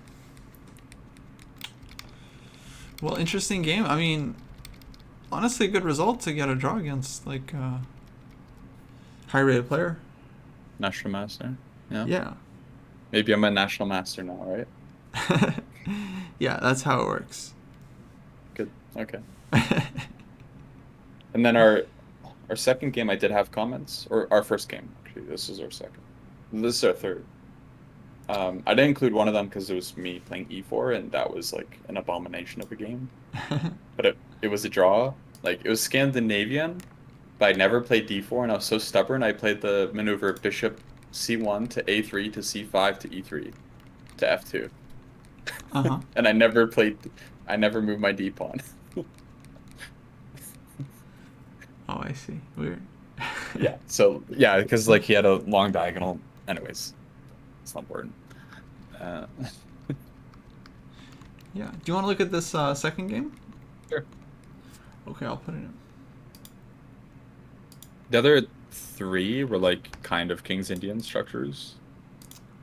Well, interesting game. I mean, honestly, a good result to get a draw against like high-rated player. National master. Yeah. Yeah. Maybe I'm a national master now, right? Yeah, that's how it works. Good. Okay. And then our second game, I did have comments, or our first game. Actually, this is our second. This is our third. I didn't include one of them because it was me playing e4, and that was like an abomination of a game. But it was a draw. Like it was Scandinavian, but I never played d4, and I was so stubborn. I played the maneuver bishop c1 to a3 to c5 to e3 to f2, Uh-huh. and I never moved my d pawn. Oh, I see. Weird. Yeah. So yeah, because like he had a long diagonal. Anyways, it's not important. Yeah. Do you want to look at this second game? Sure. Okay, I'll put it in. The other three were like kind of King's Indian structures.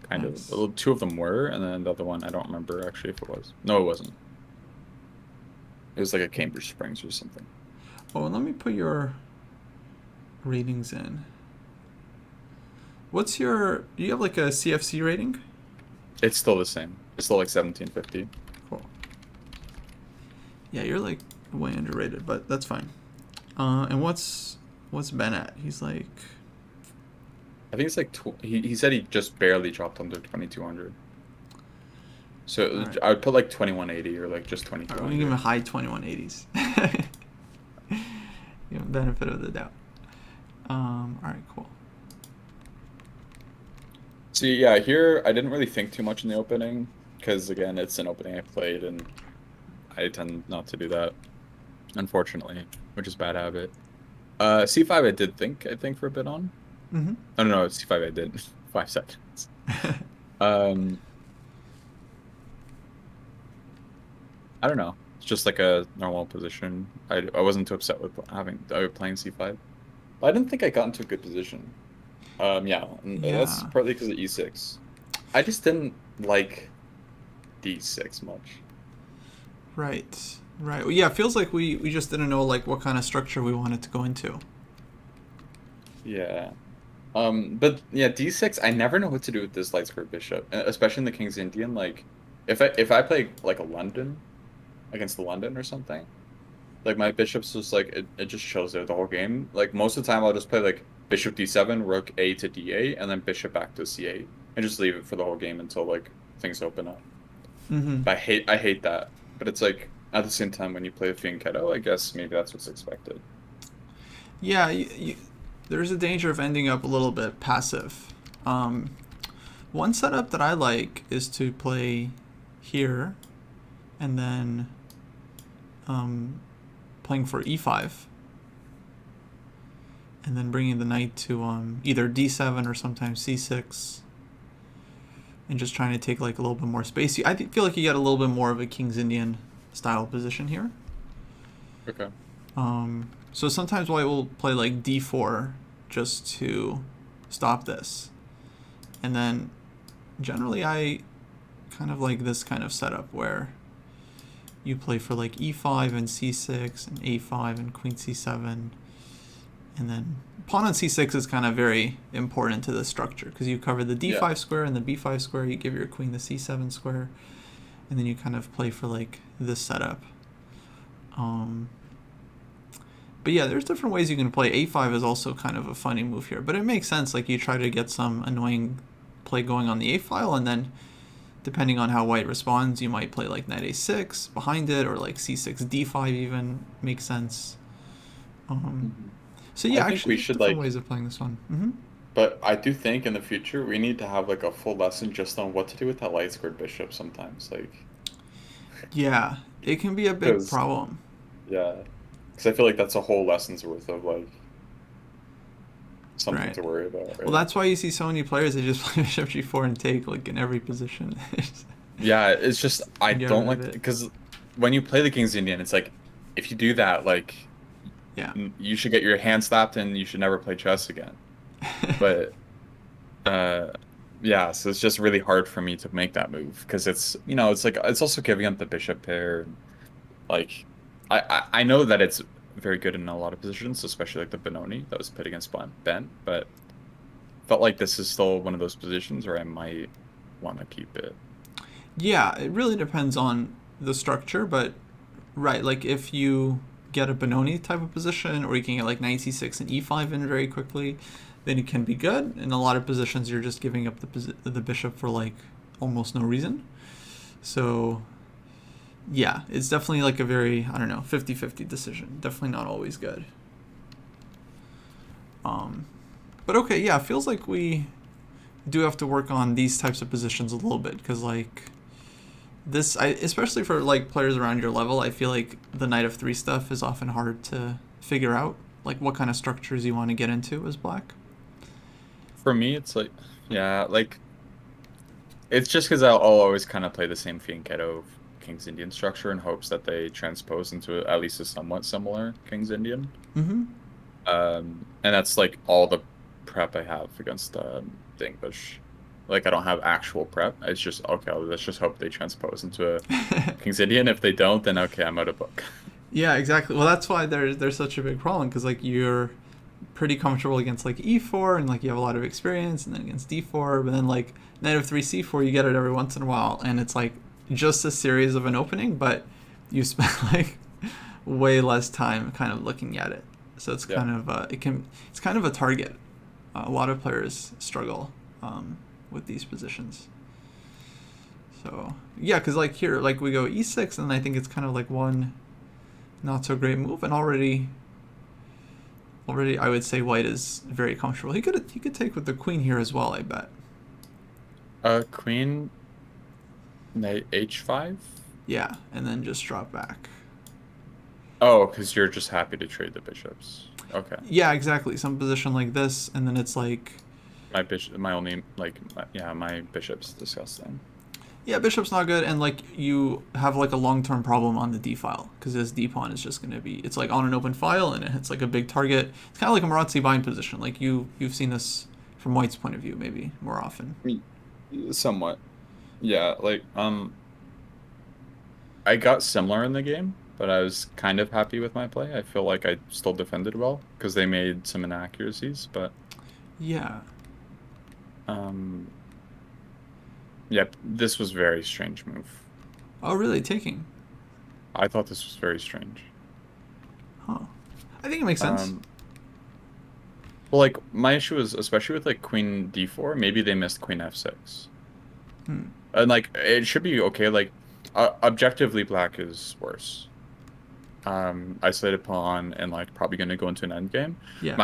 Kind Nice. of. Well, two of them were, and then the other one I don't remember actually if it was. No, it wasn't. It was like a Cambridge Springs or something. Oh, and let me put your ratings in. What's your... Do you have like a CFC rating? It's still the same. It's still like 1750. Cool. Yeah, you're like way underrated, but that's fine. And what's Ben at? He's like, I think it's like he said he just barely dropped under 2200. So right. I would put like 2180 or like just All right, we're gonna give him 2200. a high 2180s. Give him benefit of the doubt. All right, cool. So yeah, here I didn't really think too much in the opening because again, it's an opening I played and I tend not to do that, unfortunately, which is a bad habit. C5 I think for a bit on. Mm-hmm. I don't know, C5 I did 5 seconds. Um, I don't know. It's just like a normal position. I wasn't too upset with playing C5. But I didn't think I got into a good position. Yeah, and that's Yeah. partly because of E6. I just didn't like D6 much. Right. Right. Well, yeah, it feels like we just didn't know like what kind of structure we wanted to go into. Yeah. But yeah, D6, I never know what to do with this light square bishop, especially in the King's Indian. Like, if I play like a London against the London or something, like my bishop's just like it just shows there the whole game. Like most of the time, I'll just play like bishop D7, rook A to D8, and then bishop back to C8, and just leave it for the whole game until like things open up. Mm-hmm. But I hate that. But it's like at the same time when you play a fianchetto, I guess maybe that's what's expected. Yeah, there's a danger of ending up a little bit passive. One setup that I like is to play here and then playing for e5 and then bringing the knight to either d7 or sometimes c6 and just trying to take like a little bit more space. I feel like you get a little bit more of a King's Indian style position here. Okay. So sometimes I will play like d4 just to stop this. And then generally I kind of like this kind of setup where you play for like e5 and c6 and a5 and queen c7. And then pawn on c6 is kind of very important to the structure because you cover the d5 square and the b5 square. You give your queen the c7 square. And then you kind of play for like this setup. But yeah, there's different ways you can play. A5 is also kind of a funny move here, but it makes sense. Like you try to get some annoying play going on the A file, and then depending on how white responds, you might play like knight A6 behind it, or like C6 D5 even makes sense. So yeah, I think actually, we should different like, ways of playing this one. Mm-hmm. but I do think in the future we need to have like a full lesson just on what to do with that light squared bishop sometimes. Like, Yeah, it can be a big because problem. yeah, because I feel like that's a whole lesson's worth of like something Right. to worry about, Well, right? that's why you see so many players that just play bishop g4 and take like in every position. Yeah, it's just I Get don't rid of like it. because when you play the King's Indian, it's like if you do that, like Yeah. you should get your hand slapped and you should never play chess again. But uh yeah, so it's just really hard for me to make that move because it's it's like it's also giving up the bishop pair. Like I know that it's very good in a lot of positions, especially like the Benoni that was put against Ben, but felt like this is still one of those positions where I might want to keep it. Yeah, it really depends on the structure, but right, like if you get a Benoni type of position, or you can get like knight c6 and e5 in very quickly, then it can be good. In a lot of positions, you're just giving up the bishop for like almost no reason. So yeah, it's definitely like a very, I don't know, 50-50 decision. Definitely not always good. But okay, yeah, it feels like we do have to work on these types of positions a little bit because like this, especially for like players around your level, I feel like the knight of 3 stuff is often hard to figure out, like what kind of structures you want to get into as black. For me, it's like yeah, like it's just because I'll always kind of play the same fianchetto King's Indian structure in hopes that they transpose into at least a somewhat similar King's Indian. Mm-hmm. And that's like all the prep I have against the English. Like I don't have actual prep. It's just okay. Let's just hope they transpose into a King's Indian. If they don't, then okay, I'm out of book. Yeah, exactly. Well, that's why there's such a big problem because like you're pretty comfortable against like e4 and like you have a lot of experience, and then against d4, but then like knight of 3 c4 you get it every once in a while, and it's like just a series of an opening, but you spend like way less time kind of looking at it. So it's Yeah. kind of it's kind of a target. A lot of players struggle with these positions. So yeah, because like here, like we go e6, and I think it's kind of like one not so great move, and already I would say white is very comfortable. He could take with the queen here as well, I bet. Queen, knight h5. Yeah, and then just drop back. Oh, because you're just happy to trade the bishops. Okay. Yeah, exactly. Some position like this, and then it's like, My bishop, my only like, yeah, my bishop's disgusting. yeah, bishop's not good, and like you have like a long-term problem on the d file because this d pawn is just gonna be, it's like on an open file and it's like a big target. It's kind of like a Maratzi bind position. Like you've seen this from white's point of view maybe more often. Somewhat. Yeah, like I got similar in the game, but I was kind of happy with my play. I feel like I still defended well because they made some inaccuracies, but Yeah. yeah, this was very strange move. Oh, really? Taking? I thought this was very strange. Huh. I think it makes sense. Well, like my issue is especially with like queen d4, maybe they missed queen f6. And like it should be okay. Like objectively, black is worse. Isolated pawn and like probably gonna go into an endgame. Yeah.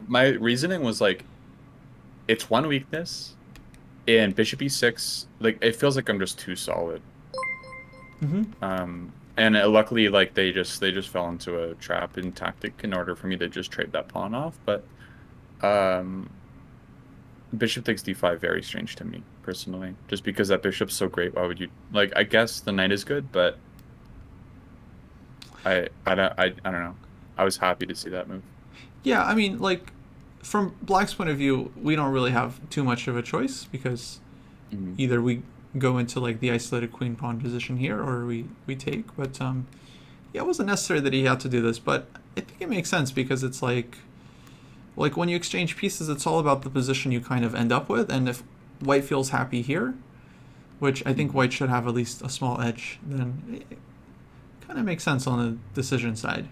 My reasoning was like, it's one weakness, and bishop e6. Like it feels like I'm just too solid. And luckily, like they just fell into a trap in tactic in order for me to just trade that pawn off. But bishop takes d5 very strange to me personally, just because that bishop's so great. Why would you like? I guess the knight is good, but I don't know. I was happy to see that move. Yeah, I mean, like from black's point of view, we don't really have too much of a choice because either we go into like the isolated queen pawn position here or we take. But yeah, it wasn't necessary that he had to do this, but I think it makes sense because it's like when you exchange pieces, it's all about the position you kind of end up with, and if white feels happy here, which I think white should have at least a small edge, then it kind of makes sense on the decision side.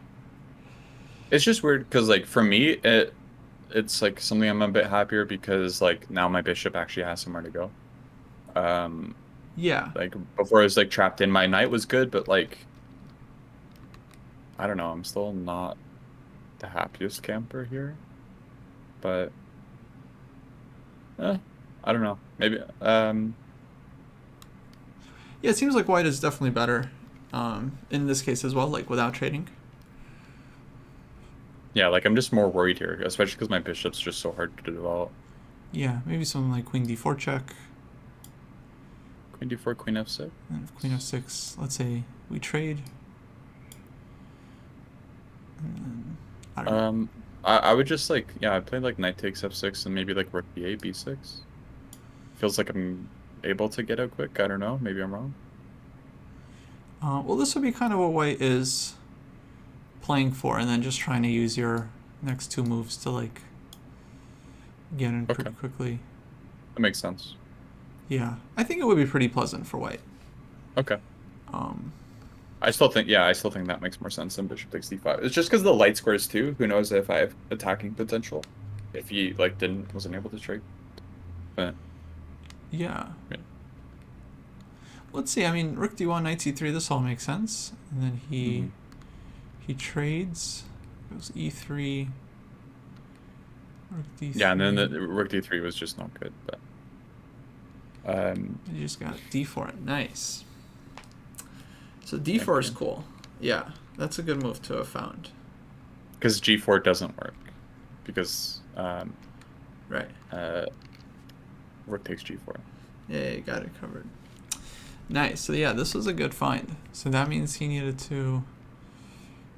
It's just weird because like for me it's like something I'm a bit happier because like now my bishop actually has somewhere to go. Yeah. Like before I was like trapped in. My knight was good, but like I don't know, I'm still not the happiest camper here. But I don't know. Maybe yeah, it seems like white is definitely better in this case as well, like without trading. yeah, like I'm just more worried here, especially because my bishop's just so hard to develop. Yeah, maybe something like queen d4 check. Queen d4, queen f6. And if queen f6, let's say we trade. I don't know. I would just like, yeah, I played like knight takes f6 and maybe like rook b8, b6. Feels like I'm able to get out quick. I don't know. Maybe I'm wrong. Well, this would be kind of what white is playing for, and then just trying to use your next two moves to like get in pretty quickly. That makes sense. Yeah, I think it would be pretty pleasant for white. Okay. I still think that makes more sense than bishop takes d5. It's just because the light squares too. Who knows if I have attacking potential? If he like wasn't able to trade. But yeah. Let's see. I mean, rook d1, knight c3. This all makes sense. And then he trades. Goes e3. Rook d3. Yeah, and then the rook d3 was just not good. But you just got d4. Nice. So d4 is cool. Yeah, that's a good move to have found. Because g4 doesn't work. Because right. Rook takes g4. Yeah, you got it covered. Nice. So yeah, this was a good find. So that means he needed to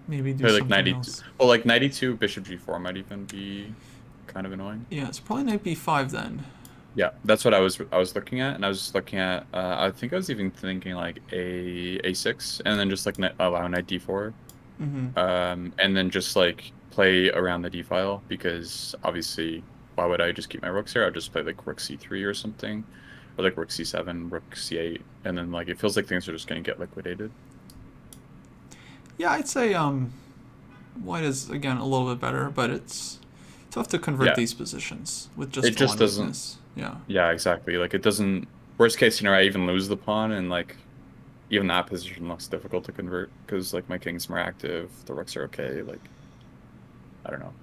maybe do like something 92. else. Well, like 92 bishop g4 might even be kind of annoying. Yeah, it's probably knight b5 then. Yeah, that's what I was looking at, and I was looking at I think I was even thinking like a6, and then just like allow knight d4, and then just like play around the d file, because obviously why would I just keep my rooks here? I'd just play like rook c3 or something, or like rook c7, rook c8, and then like it feels like things are just gonna get liquidated. Yeah, I'd say white is again a little bit better, but it's tough to convert Yeah, these positions with just it the just one doesn't. weakness. Yeah. Yeah, exactly. Like it doesn't. Worst case scenario, I even lose the pawn, and like even that position looks difficult to convert because like my king's more active, the rooks are okay. Like I don't know,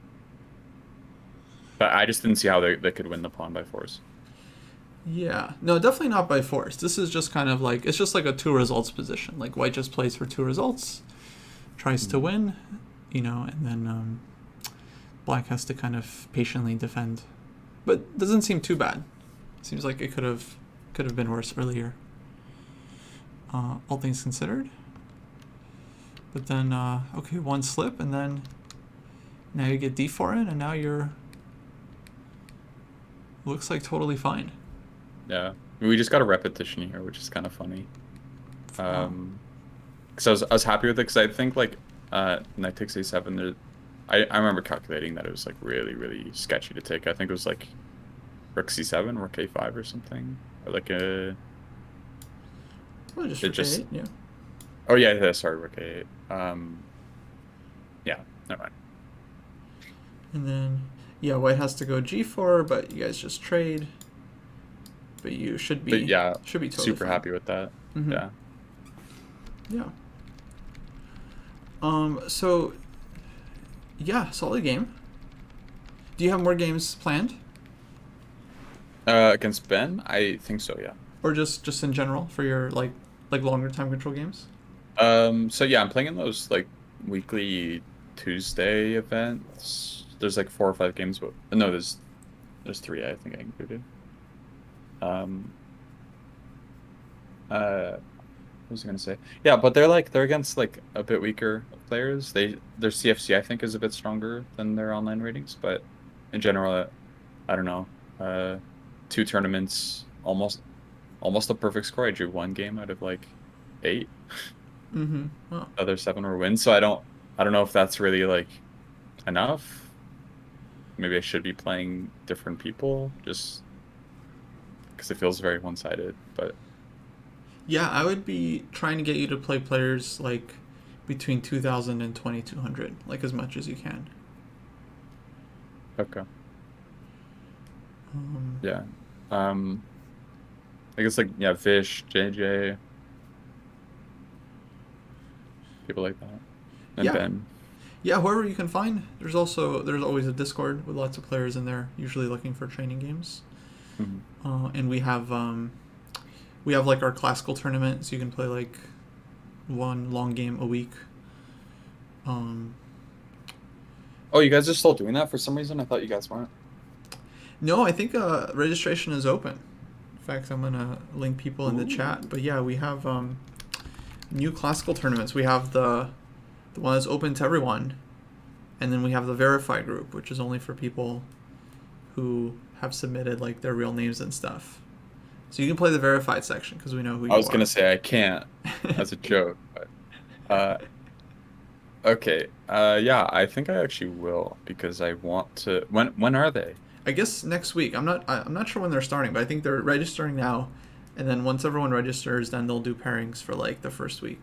but I just didn't see how they could win the pawn by force. Yeah. No, definitely not by force. This is just kind of like it's just like a two results position. Like white just plays for two results, tries to Mhm. win, and then black has to kind of patiently defend. But doesn't seem too bad. Seems like it could have been worse earlier. All things considered. But then okay, one slip and then now you get d4 in and now you're looks like totally fine. Yeah, we just got a repetition here, which is kind of funny. Wow. Because I was happy with it because I think like knight takes a7. There, I remember calculating that it was like really really sketchy to take. I think it was like rook c7, rook a5 or something, or like a Well, just it for just k8, yeah. oh yeah, yeah sorry rook a8. Yeah, never mind. And then yeah, white has to go g4, but you guys just trade. But you should But be yeah, should be totally super fine. happy with that. Mm-hmm. Yeah. Yeah. So yeah, solid game. Do you have more games planned, Against Ben, I think so. Yeah. or just in general for your like longer time control games? So yeah, I'm playing in those like weekly Tuesday events. There's like 4 or 5 games, but no, there's three I think I included. Um, what was I gonna say? Yeah, but they're against like a bit weaker players. Their CFC I think is a bit stronger than their online ratings, but in general, I don't know. 2 tournaments, almost a perfect score. I drew 1 game out of like 8. Mm-hmm. Well, The other 7 were wins, so I don't know if that's really like enough. Maybe I should be playing different people just because it feels very one-sided. But yeah, I would be trying to get you to play players like between 2,000 and 2,200, like as much as you can. okay, Um, yeah. Um, I guess like yeah, Fish, JJ, people like that, and yeah, Ben. yeah. Whoever you can find. There's always a Discord with lots of players in there, usually looking for training games. Mhm. And we have like our classical tournament, so you can play like one long game a week. Um, Oh, you guys are still doing that for some reason? I thought you guys weren't. no, I think registration is open. In fact, I'm gonna link people in the chat. Ooh. But yeah, we have new classical tournaments. We have the one that's open to everyone, and then we have the verify group, which is only for people who have submitted like their real names and stuff. So you can play the verified section because we know who I you was gonna are. say I can't as a joke, but uh, okay. Yeah, I think I actually will because I want to. When are they? I guess next week. I'm not sure when they're starting, but I think they're registering now, and then once everyone registers, then they'll do pairings for like the first week.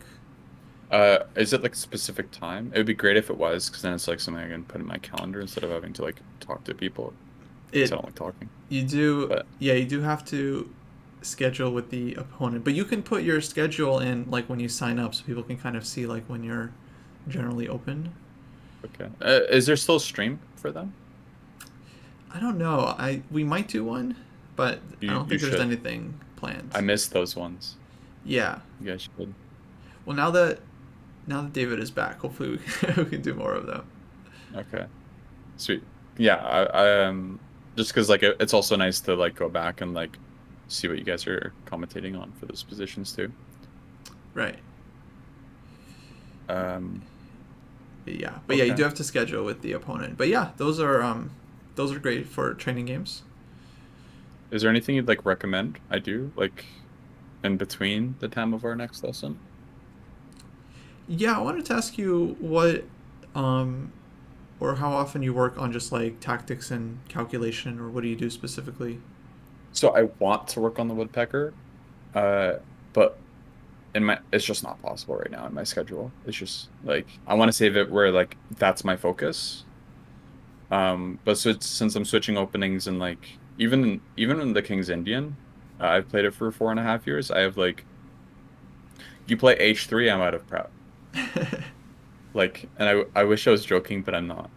Is it like a specific time? It would be great if it was, because then it's like something I can put in my calendar instead of having to like talk to people. Because I It don't like talking. you do But yeah you do have to schedule with the opponent, but you can put your schedule in like when you sign up, so people can kind of see like when you're generally open. okay. Is there still a stream for them? I don't know. We might do one, but I You don't you think there's should. anything planned. I missed those ones. Yeah. You guys should. Well, now that David is back, hopefully we can do more of them. Okay. Sweet. Yeah, just because like it's also nice to like go back and like see what you guys are commentating on for those positions too. Right. Um, But yeah, you okay. do have to schedule with the opponent. But yeah, those are great for training games. Is there anything you'd like recommend I do like in between the time of our next lesson? Yeah, I wanted to ask you what um or how often you work on just like tactics and calculation, or what do you do specifically? So I want to work on the woodpecker, uh, but in my it's just not possible right now in my schedule. It's just like I want to save it where like that's my focus. But so since I'm switching openings and like even in the King's Indian, I've played it for 4.5 years. I have like you play H3, I'm out of prep. Like, and I wish I was joking, but I'm not.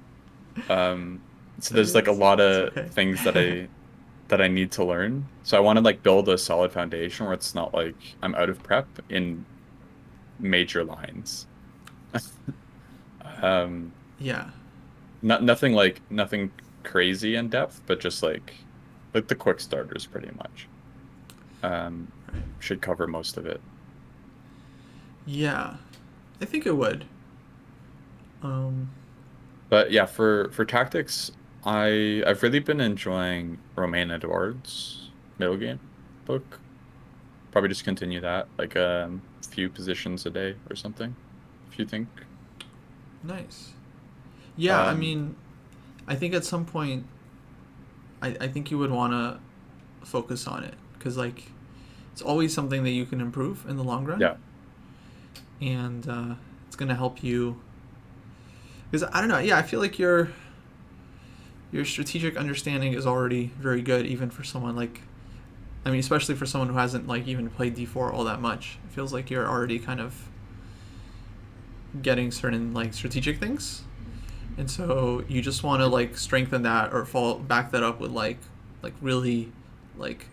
So there's like a lot It's of okay. things that I need to learn. So I want to like build a solid foundation where it's not like I'm out of prep in major lines. Um, Yeah. nothing nothing crazy in depth, but just like the quick starters pretty much. Um, Right. should cover most of it. Yeah. I think it would. Um, But yeah, for tactics, I've really been enjoying Romain Edouard's middle game book. Probably just continue that, like few positions a day or something, if you think. nice. Yeah, I Um, mean, I think at some point, I think you would want to focus on it because, like, it's always something that you can improve in the long run, yeah, and it's gonna help you. Because I don't know, yeah, I feel like your strategic understanding is already very good, even for someone like, I mean, especially for someone who hasn't like even played D4 all that much. It feels like you're already kind of getting certain like strategic things, and so you just want to like strengthen that or fall back that up with like really like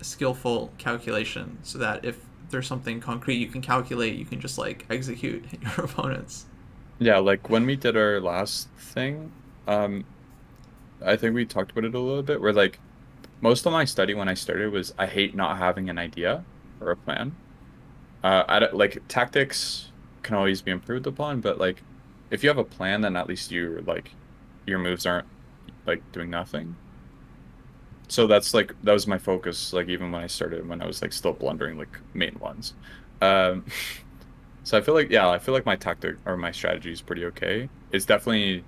skillful calculation, so that if there's something concrete you can calculate, you can just like execute your opponents. yeah. Like when we did our last thing, um, I think we talked about it a little bit. Where like most of my study when I started was I hate not having an idea or a plan. Like tactics can always be improved upon, but like if you have a plan, then at least your moves aren't like doing nothing. So that's like that was my focus, like even when I started when I was like still blundering like main ones. Um so I feel like yeah, I feel like my tactic or my strategy is pretty okay. It's definitely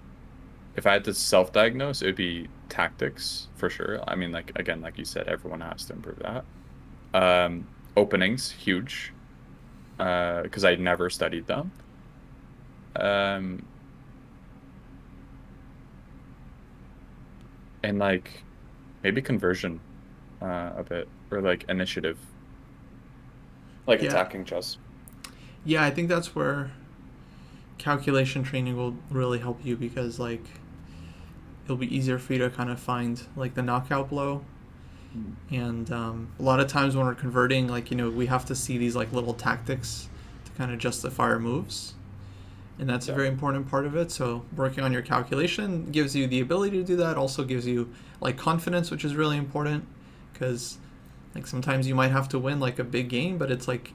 if I had to self-diagnose, it would be tactics for sure. I mean like again, like you said, everyone has to improve that. Openings, huge. Because I never studied them. Um, and like maybe conversion a bit or like initiative, like Yeah, attacking chess. yeah, I think that's where calculation training will really help you because like it'll be easier for you to kind of find like the knockout blow. Mm. And a lot of times when we're converting, like, we have to see these like little tactics to kind of justify our moves, and that's a Yeah. very important part of it. So working on your calculation gives you the ability to do that. Also gives you like confidence, which is really important because like sometimes you might have to win like a big game, but it's like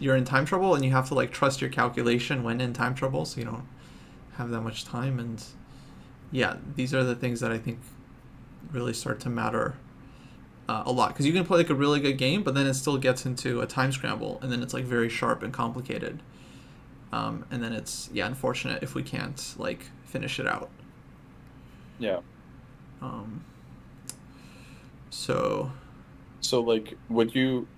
you're in time trouble and you have to like trust your calculation when in time trouble, so you don't have that much time. And yeah, these are the things that I think really start to matter a lot because you can play like a really good game, but then it still gets into a time scramble, and then it's like very sharp and complicated. And then it's yeah, unfortunate if we can't like finish it out. Yeah. Um, so So like, would you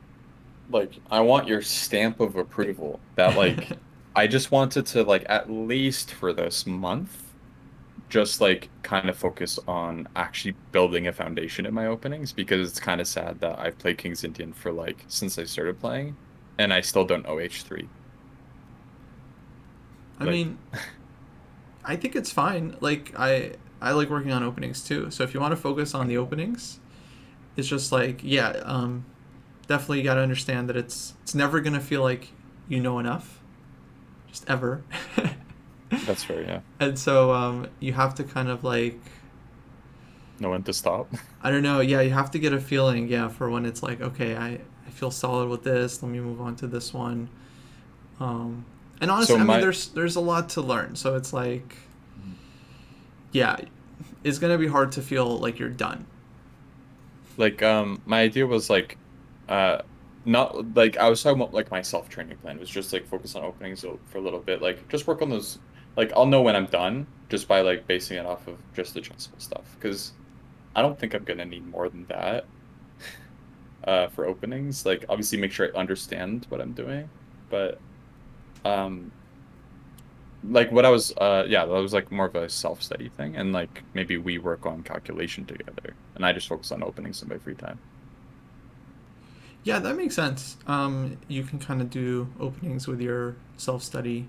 like? I want your stamp of approval that like, I just wanted to like at least for this month, just like kind of focus on actually building a foundation in my openings because it's kind of sad that I've played King's Indian for like since I started playing, and I still don't know H3. I Like, mean, I think it's fine. Like I like working on openings too. So if you want to focus on the openings, it's just like yeah, definitely you got to understand that it's never gonna feel like you know enough, just ever. that's fair, yeah. And so you have to kind of like Know when to stop. I don't know, yeah, you have to get a feeling, yeah, for when it's like okay, I feel solid with this. Let me move on to this one. Um, and So honestly, I mean, my there's a lot to learn. So it's like yeah, it's gonna be hard to feel like you're done. my idea was like uh not like I was talking about like my self-training plan was just like focus on openings for a little bit. Like just work on those like I'll know when I'm done just by like basing it off of just the chessable stuff. Because I don't think I'm gonna need more than that. for openings. Like obviously make sure I understand what I'm doing, but um like what I was yeah, that was like more of a self-study thing, and like maybe we work on calculation together and I just focus on openings in my free time. Yeah, that makes sense. You can kind of do openings with your self study.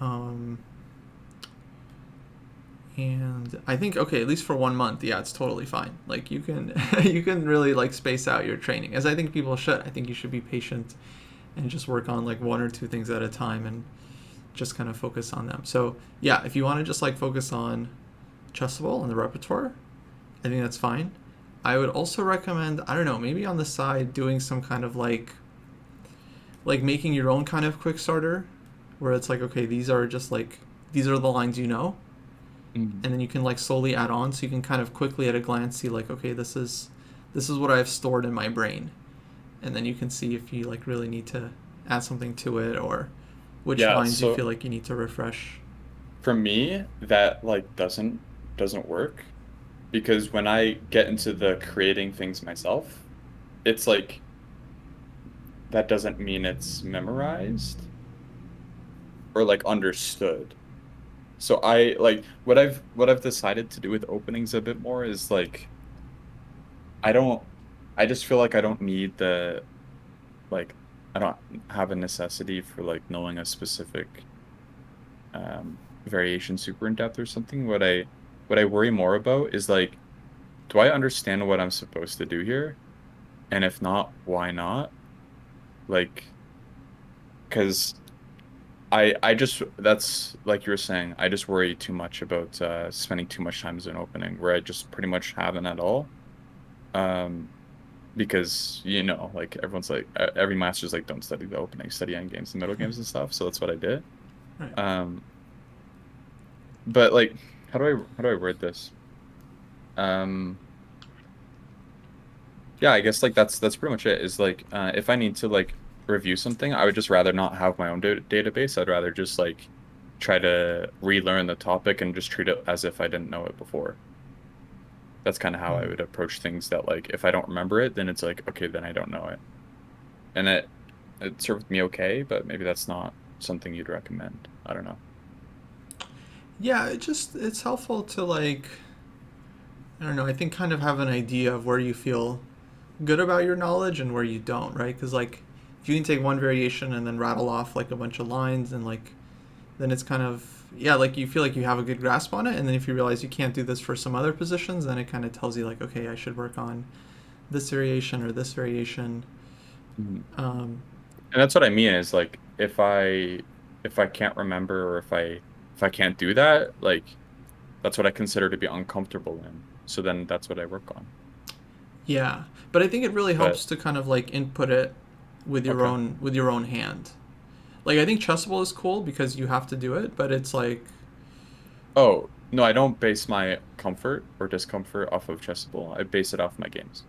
Um, and I think okay, at least for 1 month, yeah, it's totally fine. Like you can you can really like space out your training, as I think people should. I think you should be patient and just work on like one or two things at a time and just kind of focus on them. So yeah, if you want to just like focus on chessable and the repertoire, I think that's fine. I would also recommend, I don't know, maybe on the side doing some kind of like making your own kind of quick starter where it's like okay, these are just like these are the lines you know, Mhm. and then you can like slowly add on so you can kind of quickly at a glance see like okay, this is what I've stored in my brain. And then you can see if you like really need to add something to it or which Yeah, lines you so feel like you need to refresh. for me, that like doesn't work because when I get into the creating things myself, it's like that doesn't mean it's memorized or like understood. So I like what I've decided to do with openings a bit more is like I don't I just feel like I don't need the like I don't have a necessity for like knowing a specific variation super in depth or something. What I worry more about is like, do I understand what I'm supposed to do here? And if not, why not? Like, because I just that's like you were saying, I just worry too much about spending too much time as an opening where I just pretty much haven't at all. Um, because like everyone's like every master's like don't study the opening, study end games and middle games and stuff. So that's what I did. Right. Um, but like, how do I word this? Um, yeah, I guess like that's pretty much it. Is like if I need to like review something, I would just rather not have my own database. I'd rather just like try to relearn the topic and just treat it as if I didn't know it before. That's kind of how I Mm. would approach things that like if I don't remember it, then it's like okay, then I don't know it. And it served me okay, but maybe that's not something you'd recommend. I don't know. Yeah, it's helpful to like I don't know, I think kind of have an idea of where you feel good about your knowledge and where you don't, right? Cuz like if you can take one variation and then rattle off like a bunch of lines and like then it's kind of yeah, like you feel like you have a good grasp on it and then if you realize you can't do this for some other positions, then it kind of tells you like okay, I should work on this variation or this variation. Mhm. Um, And that's what I mean is like if I can't remember or if I can't do that, like that's what I consider to be uncomfortable in. So then that's what I work on. yeah, but I think it really But helps to kind of like input it okay. with your own hand. Like I think Chessable is cool because you have to do it, but it's like Oh, no, I don't base my comfort or discomfort off of Chessable. I base it off my games.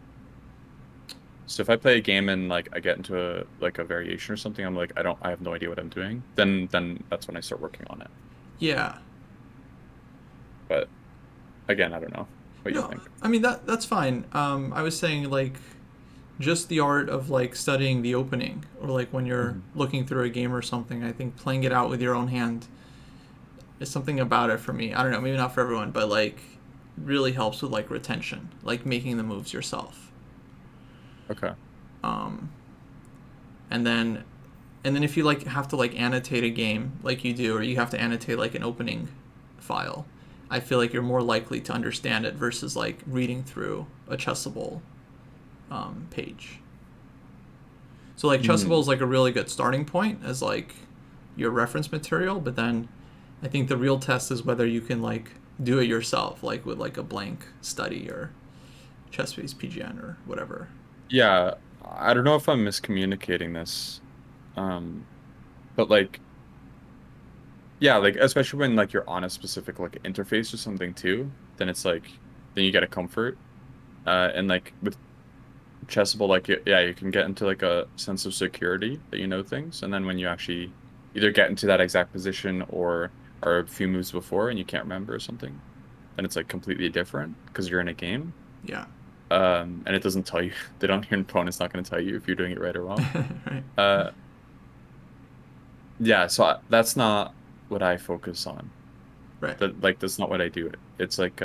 So if I play a game and like I get into a variation or something, I'm like I have no idea what I'm doing. Then that's when I start working on it. yeah. But again, I don't know what you No, think. I mean that's fine. I was saying like just the art of like studying the opening or like when you're Mhm. looking through a game or something. I think playing it out with your own hand is something about it for me. I don't know, maybe not for everyone, but like really helps with like retention, like making the moves yourself. Okay. Um, and then if you like have to like annotate a game like you do or you have to annotate like an opening file, I feel like you're more likely to understand it versus like reading through a Chessable page. So like Chessable Hmm. is like a really good starting point as like your reference material, but then I think the real test is whether you can like do it yourself, like with like a blank study or chess-based PGN or whatever. Yeah, I don't know if I'm miscommunicating this. Um, but like yeah, like especially when like you're on a specific like interface or something too, then it's like then you get a comfort. And like with Chessable, like yeah, you can get into like a sense of security that you know things, and then when you actually either get into that exact position or are a few moves before and you can't remember or something, then it's like completely different because you're in a game. Yeah. And it doesn't tell you. They don't. Your opponent's not going to tell you if you're doing it right or wrong. Right. Uh, yeah. So that's not what I focus on. Right. That's not what I do. It's like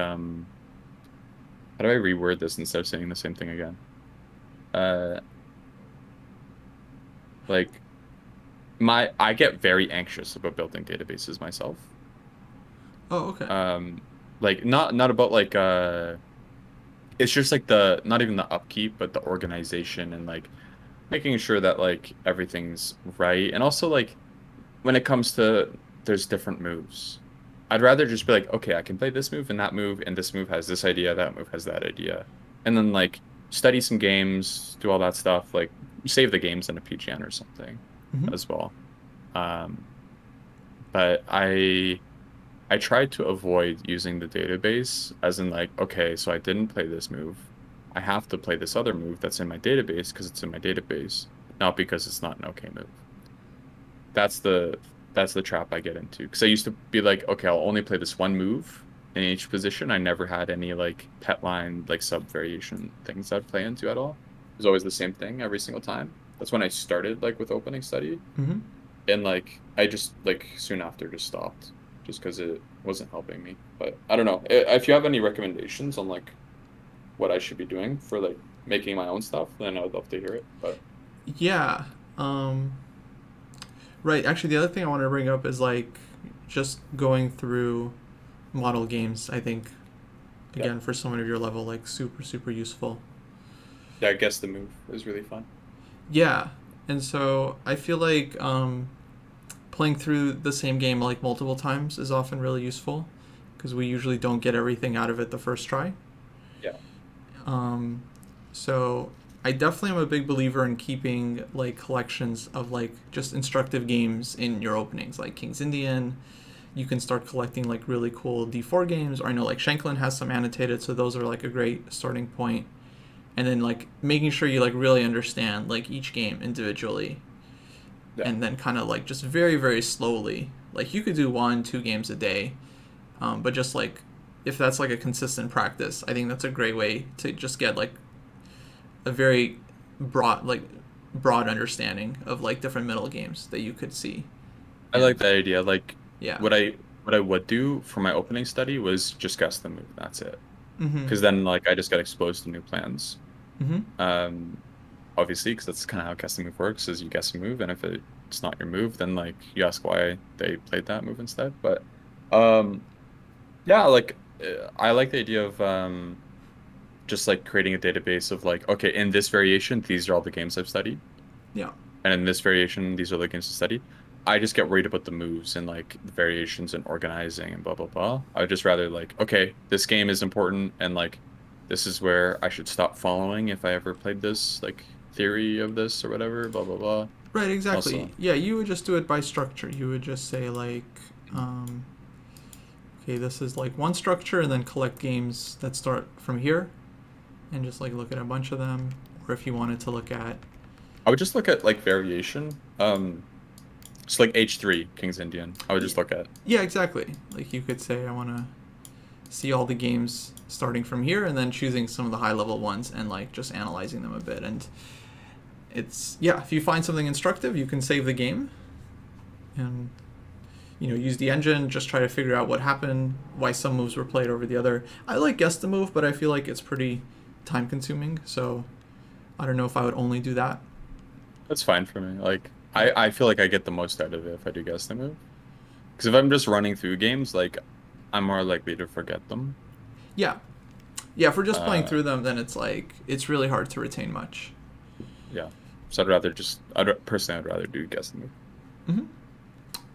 how do I reword this instead of saying the same thing again? Uh, like I get very anxious about building databases myself. Oh, okay. Um, like not about like it's just like the not even the upkeep, but the organization and like making sure that like everything's right. And also like when it comes to there's different moves. I'd rather just be like, okay, I can play this move and this move has this idea, that move has that idea. And then like study some games, do all that stuff, like save the games in a PGN or something Hmm. as well. Um, but I tried to avoid using the database as in like, okay, so I didn't play this move. I have to play this other move that's in my database because it's in my database, not because it's not an okay move. That's the trap I get into. Because I used to be like, okay, I'll only play this one move in each position. I never had any like pet line, like sub variation things I'd play into at all. It was always the same thing every single time. That's when I started like with opening study. Hmm. And like I just like soon after just stopped just because it wasn't helping me. But I don't know. If you have any recommendations on like what I should be doing for like making my own stuff, then I would love to hear it. But Yeah. Um, right. Actually, the other thing I wanted to bring up is like just going through model games. I think yeah, again for someone of your level, like super super useful. yeah, I guess the move is really fun. Yeah. And so I feel like playing through the same game like multiple times is often really useful because we usually don't get everything out of it the first try. Yeah. Um, so I definitely am a big believer in keeping like collections of like just instructive games in your openings, like King's Indian. You can start collecting like really cool D4 games, or I know like Shanklin has some annotated, so those are like a great starting point. And then like making sure you like really understand like each game individually, Yeah. and then kind of like just very very slowly. Like you could do 1 2 games a day, but just like if that's like a consistent practice, I think that's a great way to just get like a very broad like broad understanding of like different middle games that you could see. I like And that idea. Like yeah. what I would do for my opening study was just guess the move. That's it. Mm-hmm. Because then like I just got exposed to new plans. Mm-hmm. Um, obviously, because that's kind of how guessing move works, is you guess a move, and if it's not your move, then like you ask why they played that move instead. But um, yeah, like I like the idea of just like creating a database of like, okay, in this variation, these are all the games I've studied, Yeah. and in this variation, these are the games to study. I just get worried about the moves and like the variations and organizing and blah blah blah. I would just rather like, okay, this game is important and like this is where I should stop following if I ever played this like theory of this or whatever, blah blah blah. Right, exactly. Also, Yeah, you would just do it by structure. You would just say like um, okay, this is like one structure, and then collect games that start from here and just like look at a bunch of them. Or if you wanted to look at I would just look at like variation. Just like H3, King's Indian. I would just look at. yeah, exactly. Like you could say I want to see all the games starting from here and then choosing some of the high level ones and like just analyzing them a bit. And it's yeah, if you find something instructive, you can save the game and use the engine, just try to figure out what happened, why some moves were played over the other. I like guess the move, but I feel like it's pretty time consuming, so I don't know if I would only do that. That's fine for me. Like Yeah. I feel like I get the most out of it if I do guess the move. Because if I'm just running through games, like I'm more likely to forget them. Yeah. Yeah, if we're just playing Uh, through them, then it's like it's really hard to retain much. yeah. So personally, I'd rather do guess the move. Hmm.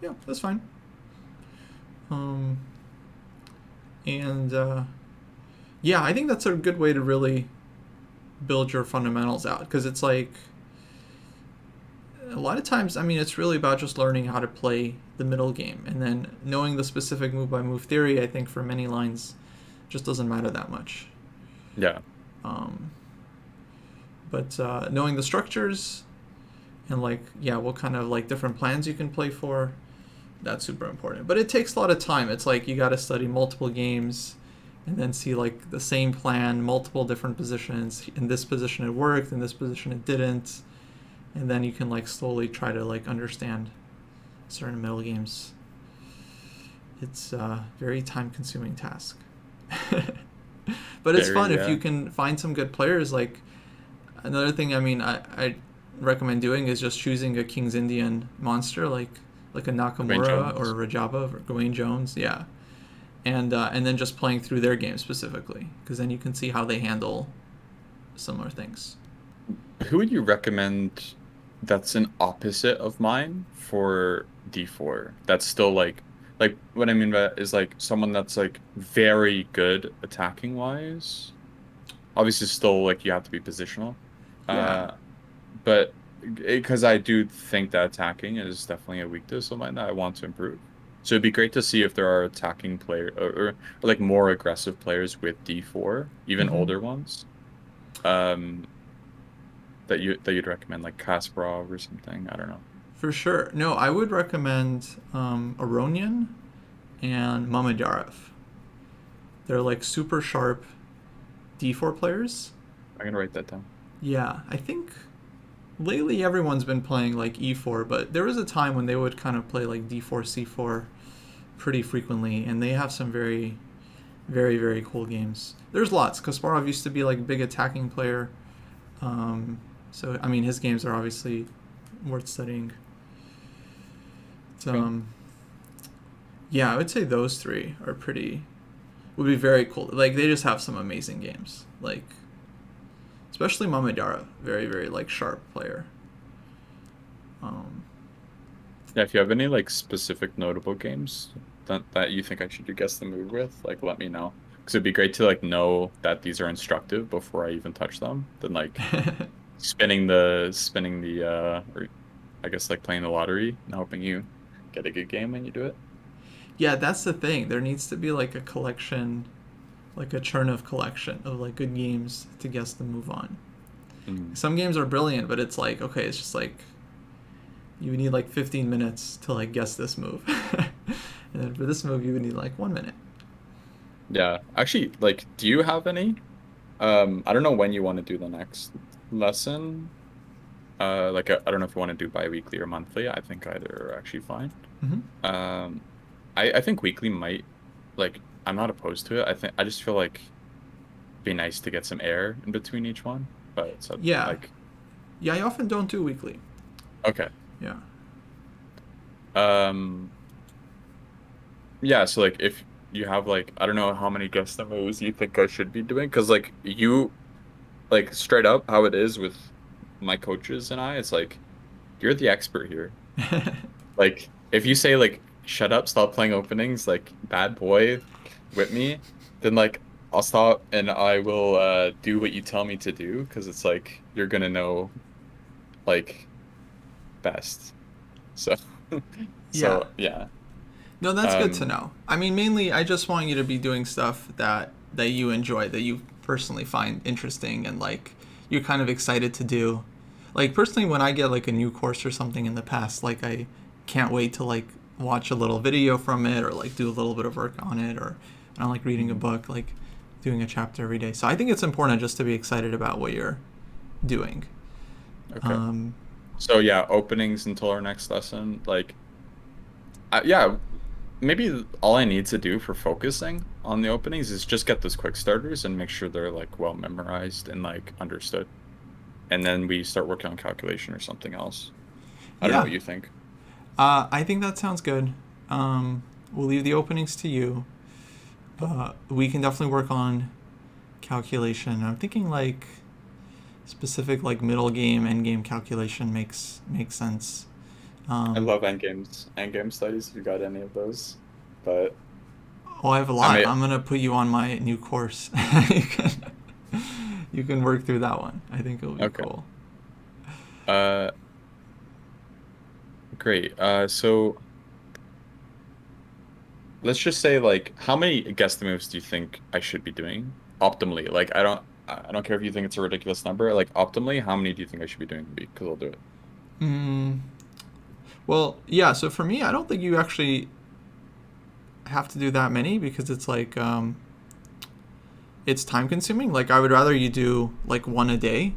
Yeah, that's fine. Um, and yeah, I think that's a good way to really build your fundamentals out because it's like a lot of times, I mean, it's really about just learning how to play the middle game and then knowing the specific move by move theory. I think for many lines, just doesn't matter that much. Yeah. Um, but knowing the structures and like yeah, what kind of like different plans you can play for, that's super important. But it takes a lot of time. It's like you got to study multiple games, and then see like the same plan, multiple different positions. In this position it worked, in this position it didn't, and then you can like slowly try to like understand certain middle games. It's a very time-consuming task. But it's fun if you can find some good players. Like, another thing, I mean, I recommend doing is just choosing a King's Indian monster, like a Nakamura or a Rajaba or Gawain Jones, yeah, and then just playing through their game specifically, because then you can see how they handle similar things. Who would you recommend that's an opposite of mine for D4? That's still like what I mean by that is like someone that's like very good attacking wise. Obviously, still like you have to be positional. Yeah, But because I do think that attacking is definitely a weakness of mine that I want to improve. So it'd be great to see if there are attacking player or like more aggressive players with D4, even mm-hmm. older ones, um, that you'd recommend, like Kasparov or something. I don't know. For sure. No, I would recommend Aronian and Mamedyarov. They're like super sharp D4 players. I'm gonna write that down. Yeah, I think lately everyone's been playing like E4, but there was a time when they would kind of play like D4, C4 pretty frequently, and they have some very, very, very cool games. There's lots. Kasparov used to be like a big attacking player. So, I mean, his games are obviously worth studying. Okay. Yeah, I would say those three would be very cool. Like, they just have some amazing games. Like, especially Mamedyarov, very, very, like, sharp player. Yeah, if you have any like specific notable games that you think I should do guess the move with, like let me know. Because it'd be great to like know that these are instructive before I even touch them. Then like spinning the or I guess like playing the lottery and hoping you get a good game when you do it. Yeah, that's the thing. There needs to be, like, a collection, like a churn of collection of, like, good games to guess the move on. Mm. Some games are brilliant, but it's like, okay, it's just like you would need like 15 minutes to like guess this move. And then for this move you would need like 1 minute. Yeah. Actually, like, do you have any? I don't know when you want to do the next lesson. Like I don't know if you want to do bi-weekly or monthly. I think either are actually fine. Mm-hmm. Um, I think weekly might, like, I'm not opposed to it. I just feel like it'd be nice to get some air in between each one. But it's Yeah. like, Yeah, I often don't do weekly. okay. Yeah. Um, yeah, so like if you have like I don't know how many guess the moves you think I should be doing, because like you like straight up how it is with my coaches and I, it's like you're the expert here. Like if you say like shut up, stop playing openings, like bad boy with me, then like I'll stop and I will do what you tell me to do because it's like you're gonna know like best. So Yeah. so yeah. No, that's good to Um know. I mean, mainly I just want you to be doing stuff that you enjoy, that you personally find interesting and like you're kind of excited to do. Like personally when I get like a new course or something in the past, like I can't wait to like watch a little video from it or like do a little bit of work on it, or I don't like reading a book, like doing a chapter every day. So I think it's important just to be excited about what you're doing. okay. So yeah, openings until our next lesson. Like yeah, maybe all I need to do for focusing on the openings is just get those quick starters and make sure they're like well memorized and like understood. And then we start working on calculation or something else. I don't know Yeah. what you think. I think that sounds good. We'll leave the openings to you. We can definitely work on calculation. I'm thinking like specific like middle game, end game calculation makes sense. I Um, love endgame studies if you got any of those. But well, I have a I lot. may I'm gonna put you on my new course. you can you can work through that one. I think it'll be okay. cool. Uh great. So let's just say like how many guess the moves do you think I should be doing optimally? Like I don't care if you think it's a ridiculous number. Like optimally, how many do you think I should be doing a week? Because I'll do it. Mm, well, yeah. So for me, I don't think you actually have to do that many because it's like it's time consuming. Like I would rather you do like one a day,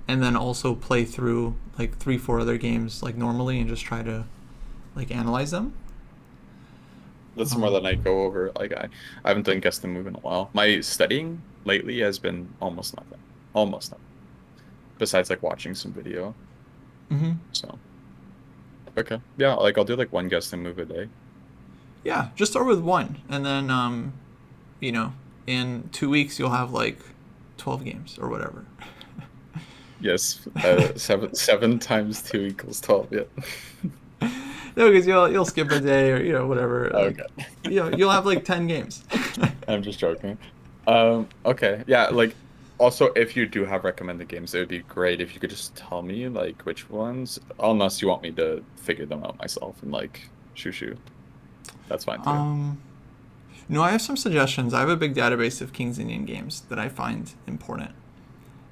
and then also play through like 3-4 other games like normally and just try to like analyze them. That's more than I go over. Like I haven't done guess the move in a while. My studying lately has been almost nothing. Almost nothing. Besides like watching some video. Mm-hmm. So okay. Yeah, like I'll do like one guess the move a day. Yeah, just start with one, and then you know, in 2 weeks you'll have like 12 games or whatever. Yes. Seven times 2 equals 12, yeah. No, because you'll skip a day or whatever. Like, Okay. you'll have like 10 games. I'm just joking. Okay. Yeah, like also if you do have recommended games, it would be great if you could just tell me like which ones, unless you want me to figure them out myself and like shoo. That's fine too. No, I have some suggestions. I have a big database of King's Indian games that I find important.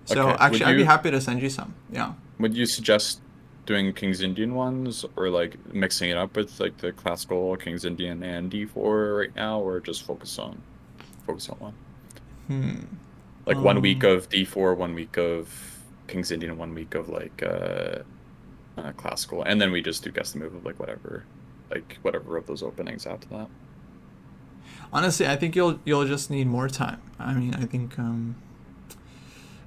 So Okay. actually, I'd be happy to send you some. Yeah. Would you suggest doing King's Indian ones or like mixing it up with like the classical King's Indian and D4 right now, or just focus on one? Like 1 week of D4, 1 week of King's Indian, 1 week of like classical, and then we just do guess the move of like whatever of those openings after that. Honestly, I think you'll just need more time. I mean, I think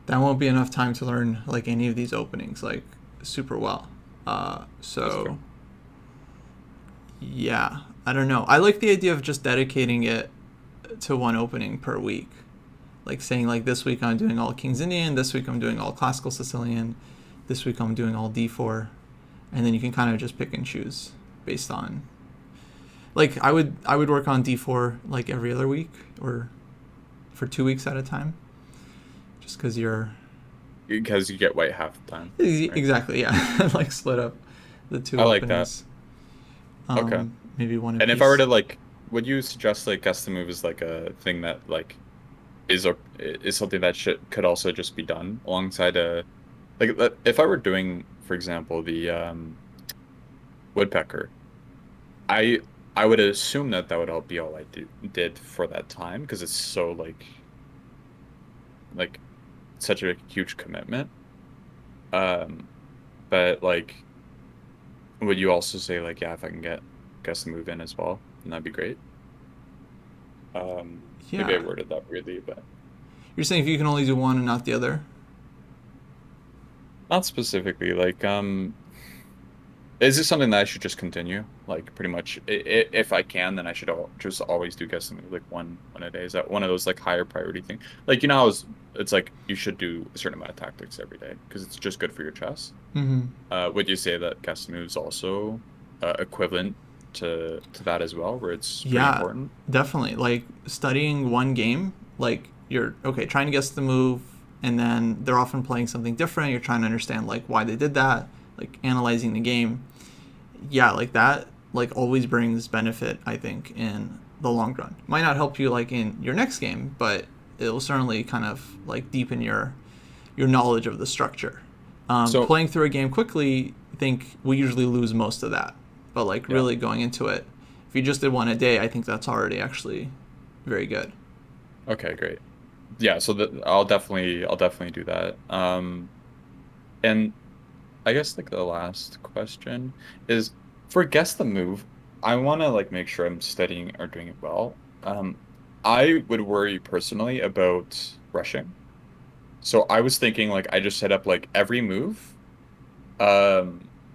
that won't be enough time to learn like any of these openings like super well. So yeah, I don't know. I like the idea of just dedicating it to one opening per week. Like saying like this week I'm doing all King's Indian, this week I'm doing all classical Sicilian, this week I'm doing all D4, and then you can kind of just pick and choose based on. Like I would work on D4 like every other week or for 2 weeks at a time, just because you get white half the time. Right? Exactly, yeah. Like split up the two. I like that. Okay. Maybe one. And if I were to like, would you suggest like guess the move is like a thing that like is something that could also just be done alongside like if I were doing, for example, the woodpecker, I would assume that would all be all I did for that time, because it's so like such a huge commitment. But like, would you also say like, yeah, if I can guess the move in as well, then that'd be great. Yeah. Maybe I worded that weirdly, but you're saying if you can only do one and not the other? Not specifically. Like, is this something that I should just continue? Like, pretty much, if I can, then I should just always do guess the move like one a day. Is that one of those like higher priority things? Like, it's like you should do a certain amount of tactics every day because it's just good for your chess. Mm-hmm. Would you say that guess the move is also equivalent to that as well, where it's pretty important? Definitely. Like studying one game, like you're trying to guess the move, and then they're often playing something different. You're trying to understand like why they did that, like analyzing the game. Yeah, like that like always brings benefit, I think, in the long run. Might not help you like in your next game, but it'll certainly kind of like deepen your knowledge of the structure. So playing through a game quickly, I think we usually lose most of that. But like really going into it, if you just did one a day, I think that's already actually very good. Okay, great. Yeah, so I'll definitely do that. And I guess like the last question is for guess the move. I want to like make sure I'm studying or doing it well. I would worry personally about rushing. So I was thinking like I just set up like every move.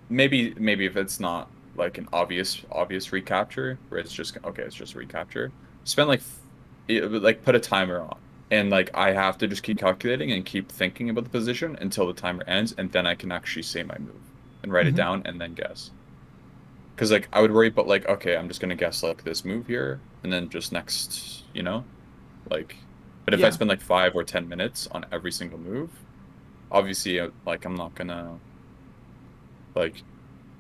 Maybe if it's not like an obvious recapture where it's just it's just recapture. Spend like put a timer on. And like I have to just keep calculating and keep thinking about the position until the timer ends, and then I can actually say my move and write it down and then guess. Because like I would worry about like, okay, I'm just gonna guess like this move here and then just next, like. But if I spend like 5 or 10 minutes on every single move, obviously like I'm not gonna like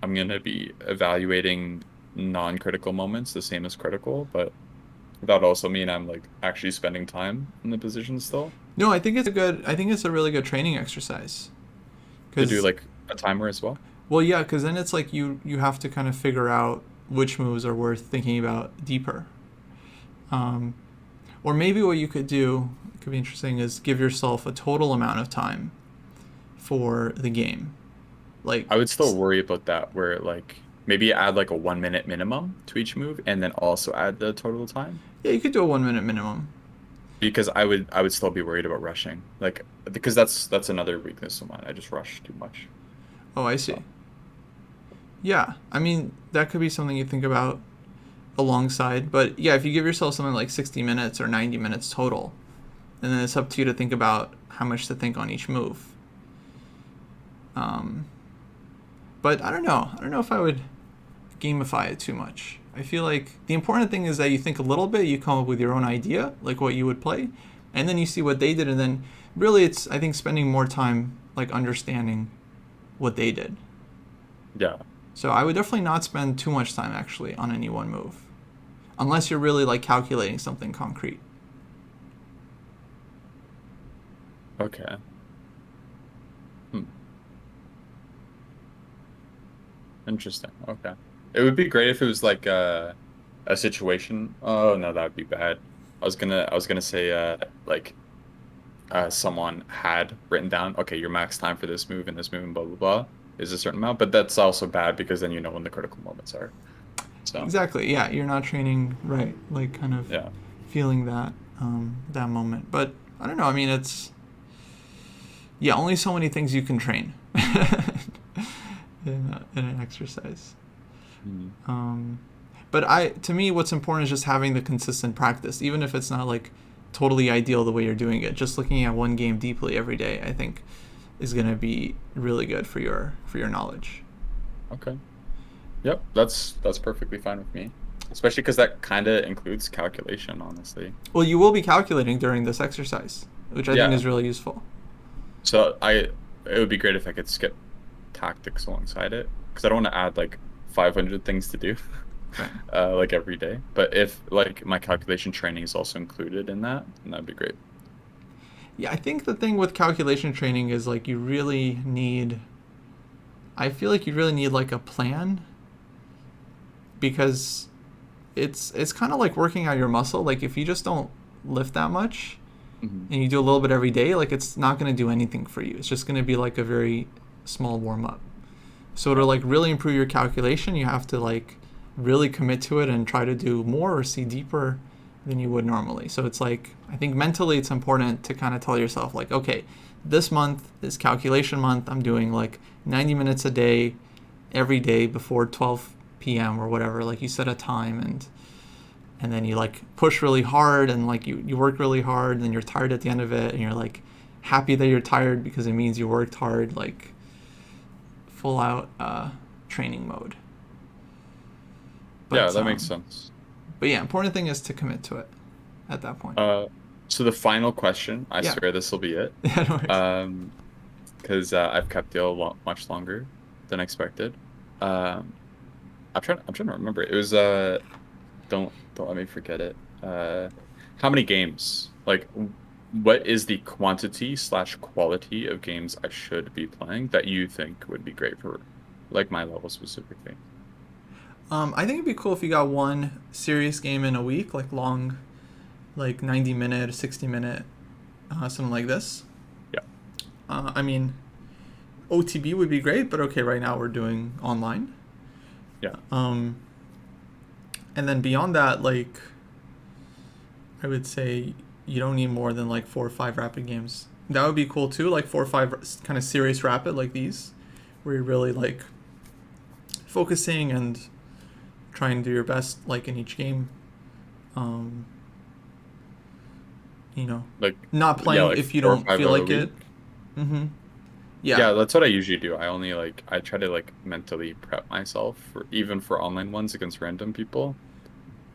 I'm gonna be evaluating non-critical moments the same as critical, but that also mean I'm like actually spending time in the position still. No, I think it's a really good training exercise. To do like a timer as well. Well, yeah, because then it's like you have to kind of figure out which moves are worth thinking about deeper. Or maybe what you could do, could be interesting, is give yourself a total amount of time for the game. Like, I would still worry about that, where like maybe add like a 1 minute minimum to each move, and then also add the total time. yeah, you could do a 1 minute minimum. Because I would still be worried about rushing, like because that's another weakness of mine. I just rush too much. Oh, I see. So, Yeah, I mean, that could be something you think about alongside. But yeah, if you give yourself something like 60 minutes or 90 minutes total, and then it's up to you to think about how much to think on each move. But I don't know. I don't know if I would gamify it too much. I feel like the important thing is that you think a little bit, you come up with your own idea, like what you would play, and then you see what they did, and then really it's, I think, spending more time like understanding what they did. yeah. So I would definitely not spend too much time actually on any one move, unless you're really like calculating something concrete. Okay. Hmm. Interesting. Okay. It would be great if it was like a situation. Oh no, that would be bad. I was gonna say like someone had written down, okay, your max time for this move and blah blah blah is a certain amount, but that's also bad because then you know when the critical moments are. So Exactly. Yeah, you're not training right, like kind of yeah. feeling that moment. But I don't know. I mean, it's yeah, only so many things you can train in an exercise. Mhm. But to me, what's important is just having the consistent practice, even if it's not like totally ideal the way you're doing it. Just looking at one game deeply every day, I think, is going to be really good for your knowledge. Okay. Yep, that's perfectly fine with me. Especially because that kind of includes calculation, honestly. Well, you will be calculating during this exercise, which I think Yeah. is really useful. So it would be great if I could skip tactics alongside it, because I don't want to add like 500 things to do, Right. like every day. But if like my calculation training is also included in that, then that'd be great. Yeah, I think the thing with calculation training is like I feel like you really need like a plan, because it's kind of like working out your muscle. Like if you just don't lift that much Hmm. and you do a little bit every day, like it's not going to do anything for you. It's just going to be like a very small warm up. So to like really improve your calculation, you have to like really commit to it and try to do more or see deeper than you would normally. So it's like, I think mentally it's important to kind of tell yourself like, okay, this month is calculation month. I'm doing like 90 minutes a day every day before 12 p.m. or whatever. Like you set a time, and then you like push really hard, and like you work really hard, and then you're tired at the end of it, and you're like happy that you're tired because it means you worked hard, like full out training mode. Yeah, that makes sense. But yeah, important thing is to commit to it at that point. So the final question, I Yeah. swear this will be it. Yeah, no worries. Because I've kept you much longer than expected. I'm trying to remember. It was don't let me forget it. How many games? Like, what is the quantity/quality of games I should be playing that you think would be great for, like, my level specifically? I think it'd be cool if you got one serious game in a week, like long, like 90-minute, 60-minute, something like this. Yeah. I mean, OTB would be great, but okay, right now we're doing online. Yeah. And then beyond that, like, I would say you don't need more than like 4 or 5 rapid games. That would be cool too, like 4 or 5 kind of serious rapid like these, where you're really like focusing and trying to do your best like in each game. Like, Not playing yeah, like if you 4 or don't 5 feel out a like it. week. Mm-hmm. Yeah, Yeah. that's what I usually do. I try to like mentally prep myself for even for online ones against random people.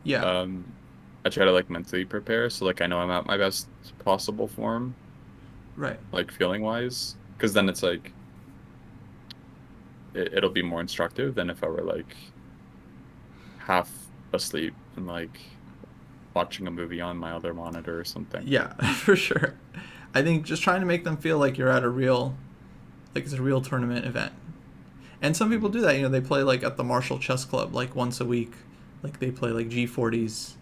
Yeah. I try to like mentally prepare so like I know I'm at my best possible form, Right. like feeling wise, because then it's like it'll be more instructive than if I were like half asleep and like watching a movie on my other monitor or something. Yeah, for sure. I think just trying to make them feel like you're at it's a real tournament event. And some people do that, they play like at the Marshall Chess Club like once a week. Like they play like G40s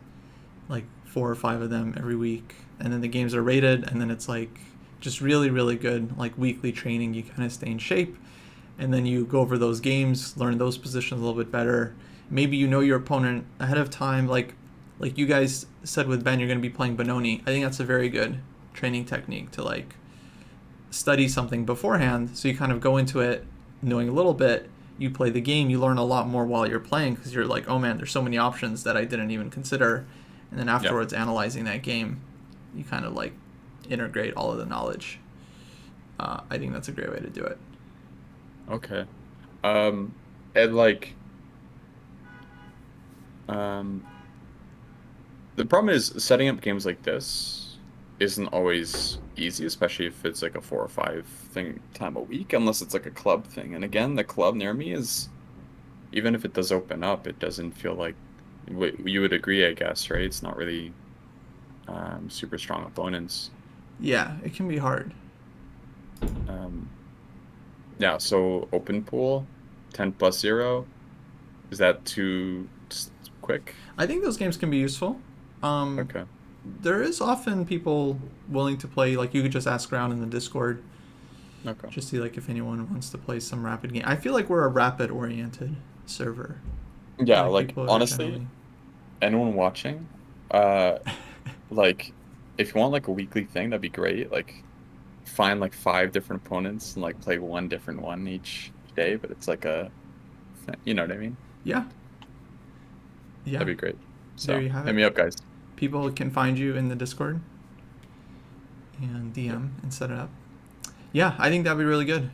like 4 or 5 of them every week, and then the games are rated, and then it's like just really, really good, like weekly training. You kind of stay in shape, and then you go over those games, learn those positions a little bit better. Maybe you know your opponent ahead of time, like you guys said with Ben, you're going to be playing Benoni. I think that's a very good training technique to like study something beforehand, so you kind of go into it knowing a little bit. You play the game, you learn a lot more while you're playing because you're like, oh man, there's so many options that I didn't even consider. And then afterwards, analyzing that game, you kind of like integrate all of the knowledge. I think that's a great way to do it. Okay. And like, the problem is setting up games like this isn't always easy, especially if it's like a 4 or 5 time a week, unless it's like a club thing. And again, the club near me is, even if it does open up, it doesn't feel like, you would agree, I guess, right? It's not really super strong opponents. Yeah, it can be hard. Yeah, so open pool, 10+0. Is that too quick? I think those games can be useful. Okay. There is often people willing to play, like you could just ask around in the Discord. Okay. Just see like if anyone wants to play some rapid game. I feel like we're a rapid oriented server. Yeah, like honestly, anyone watching, like if you want like a weekly thing, that'd be great. Like find like 5 different opponents and like play one different one each day, but it's like you know what I mean? Yeah. Yeah. That'd be great. So there you have hit it. me up, guys. People can find you in the Discord and DM and set it up. Yeah, I think that'd be really good.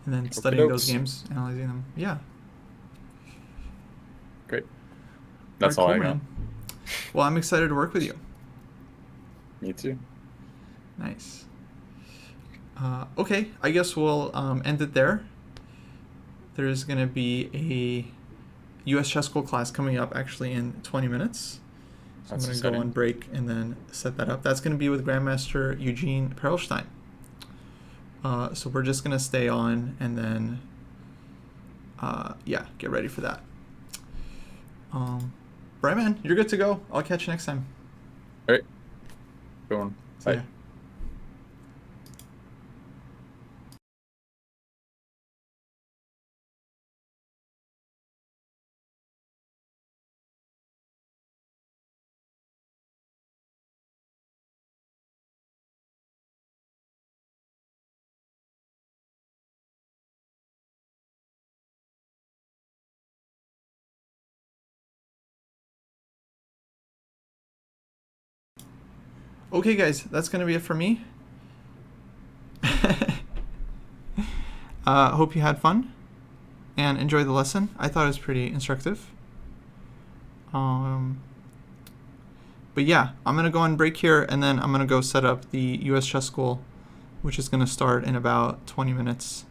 And then studying those games, analyzing them. Yeah. Great. That's all I got. Well, I'm excited to work with you. Me too. Nice. Okay, I guess we'll end it there. There's going to be a US Chess School class coming up actually in 20 minutes. So I'm going to go on break and then set that up. That's going to be with Grandmaster Eugene Perelstein. So we're just going to stay on and then, yeah, get ready for that. Braden, you're good to go. I'll catch you next time. All right. Go on. Bye. Okay, guys, that's going to be it for me. Hope you had fun and enjoyed the lesson. I thought it was pretty instructive. But yeah, I'm going to go on break here, and then I'm going to go set up the US Chess School, which is going to start in about 20 minutes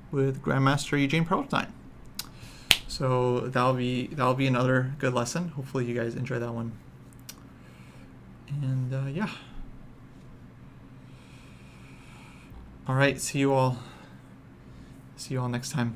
with Grandmaster Eugene Perelstein. So that'll be another good lesson. Hopefully you guys enjoy that one. And yeah. All right, see you all next time.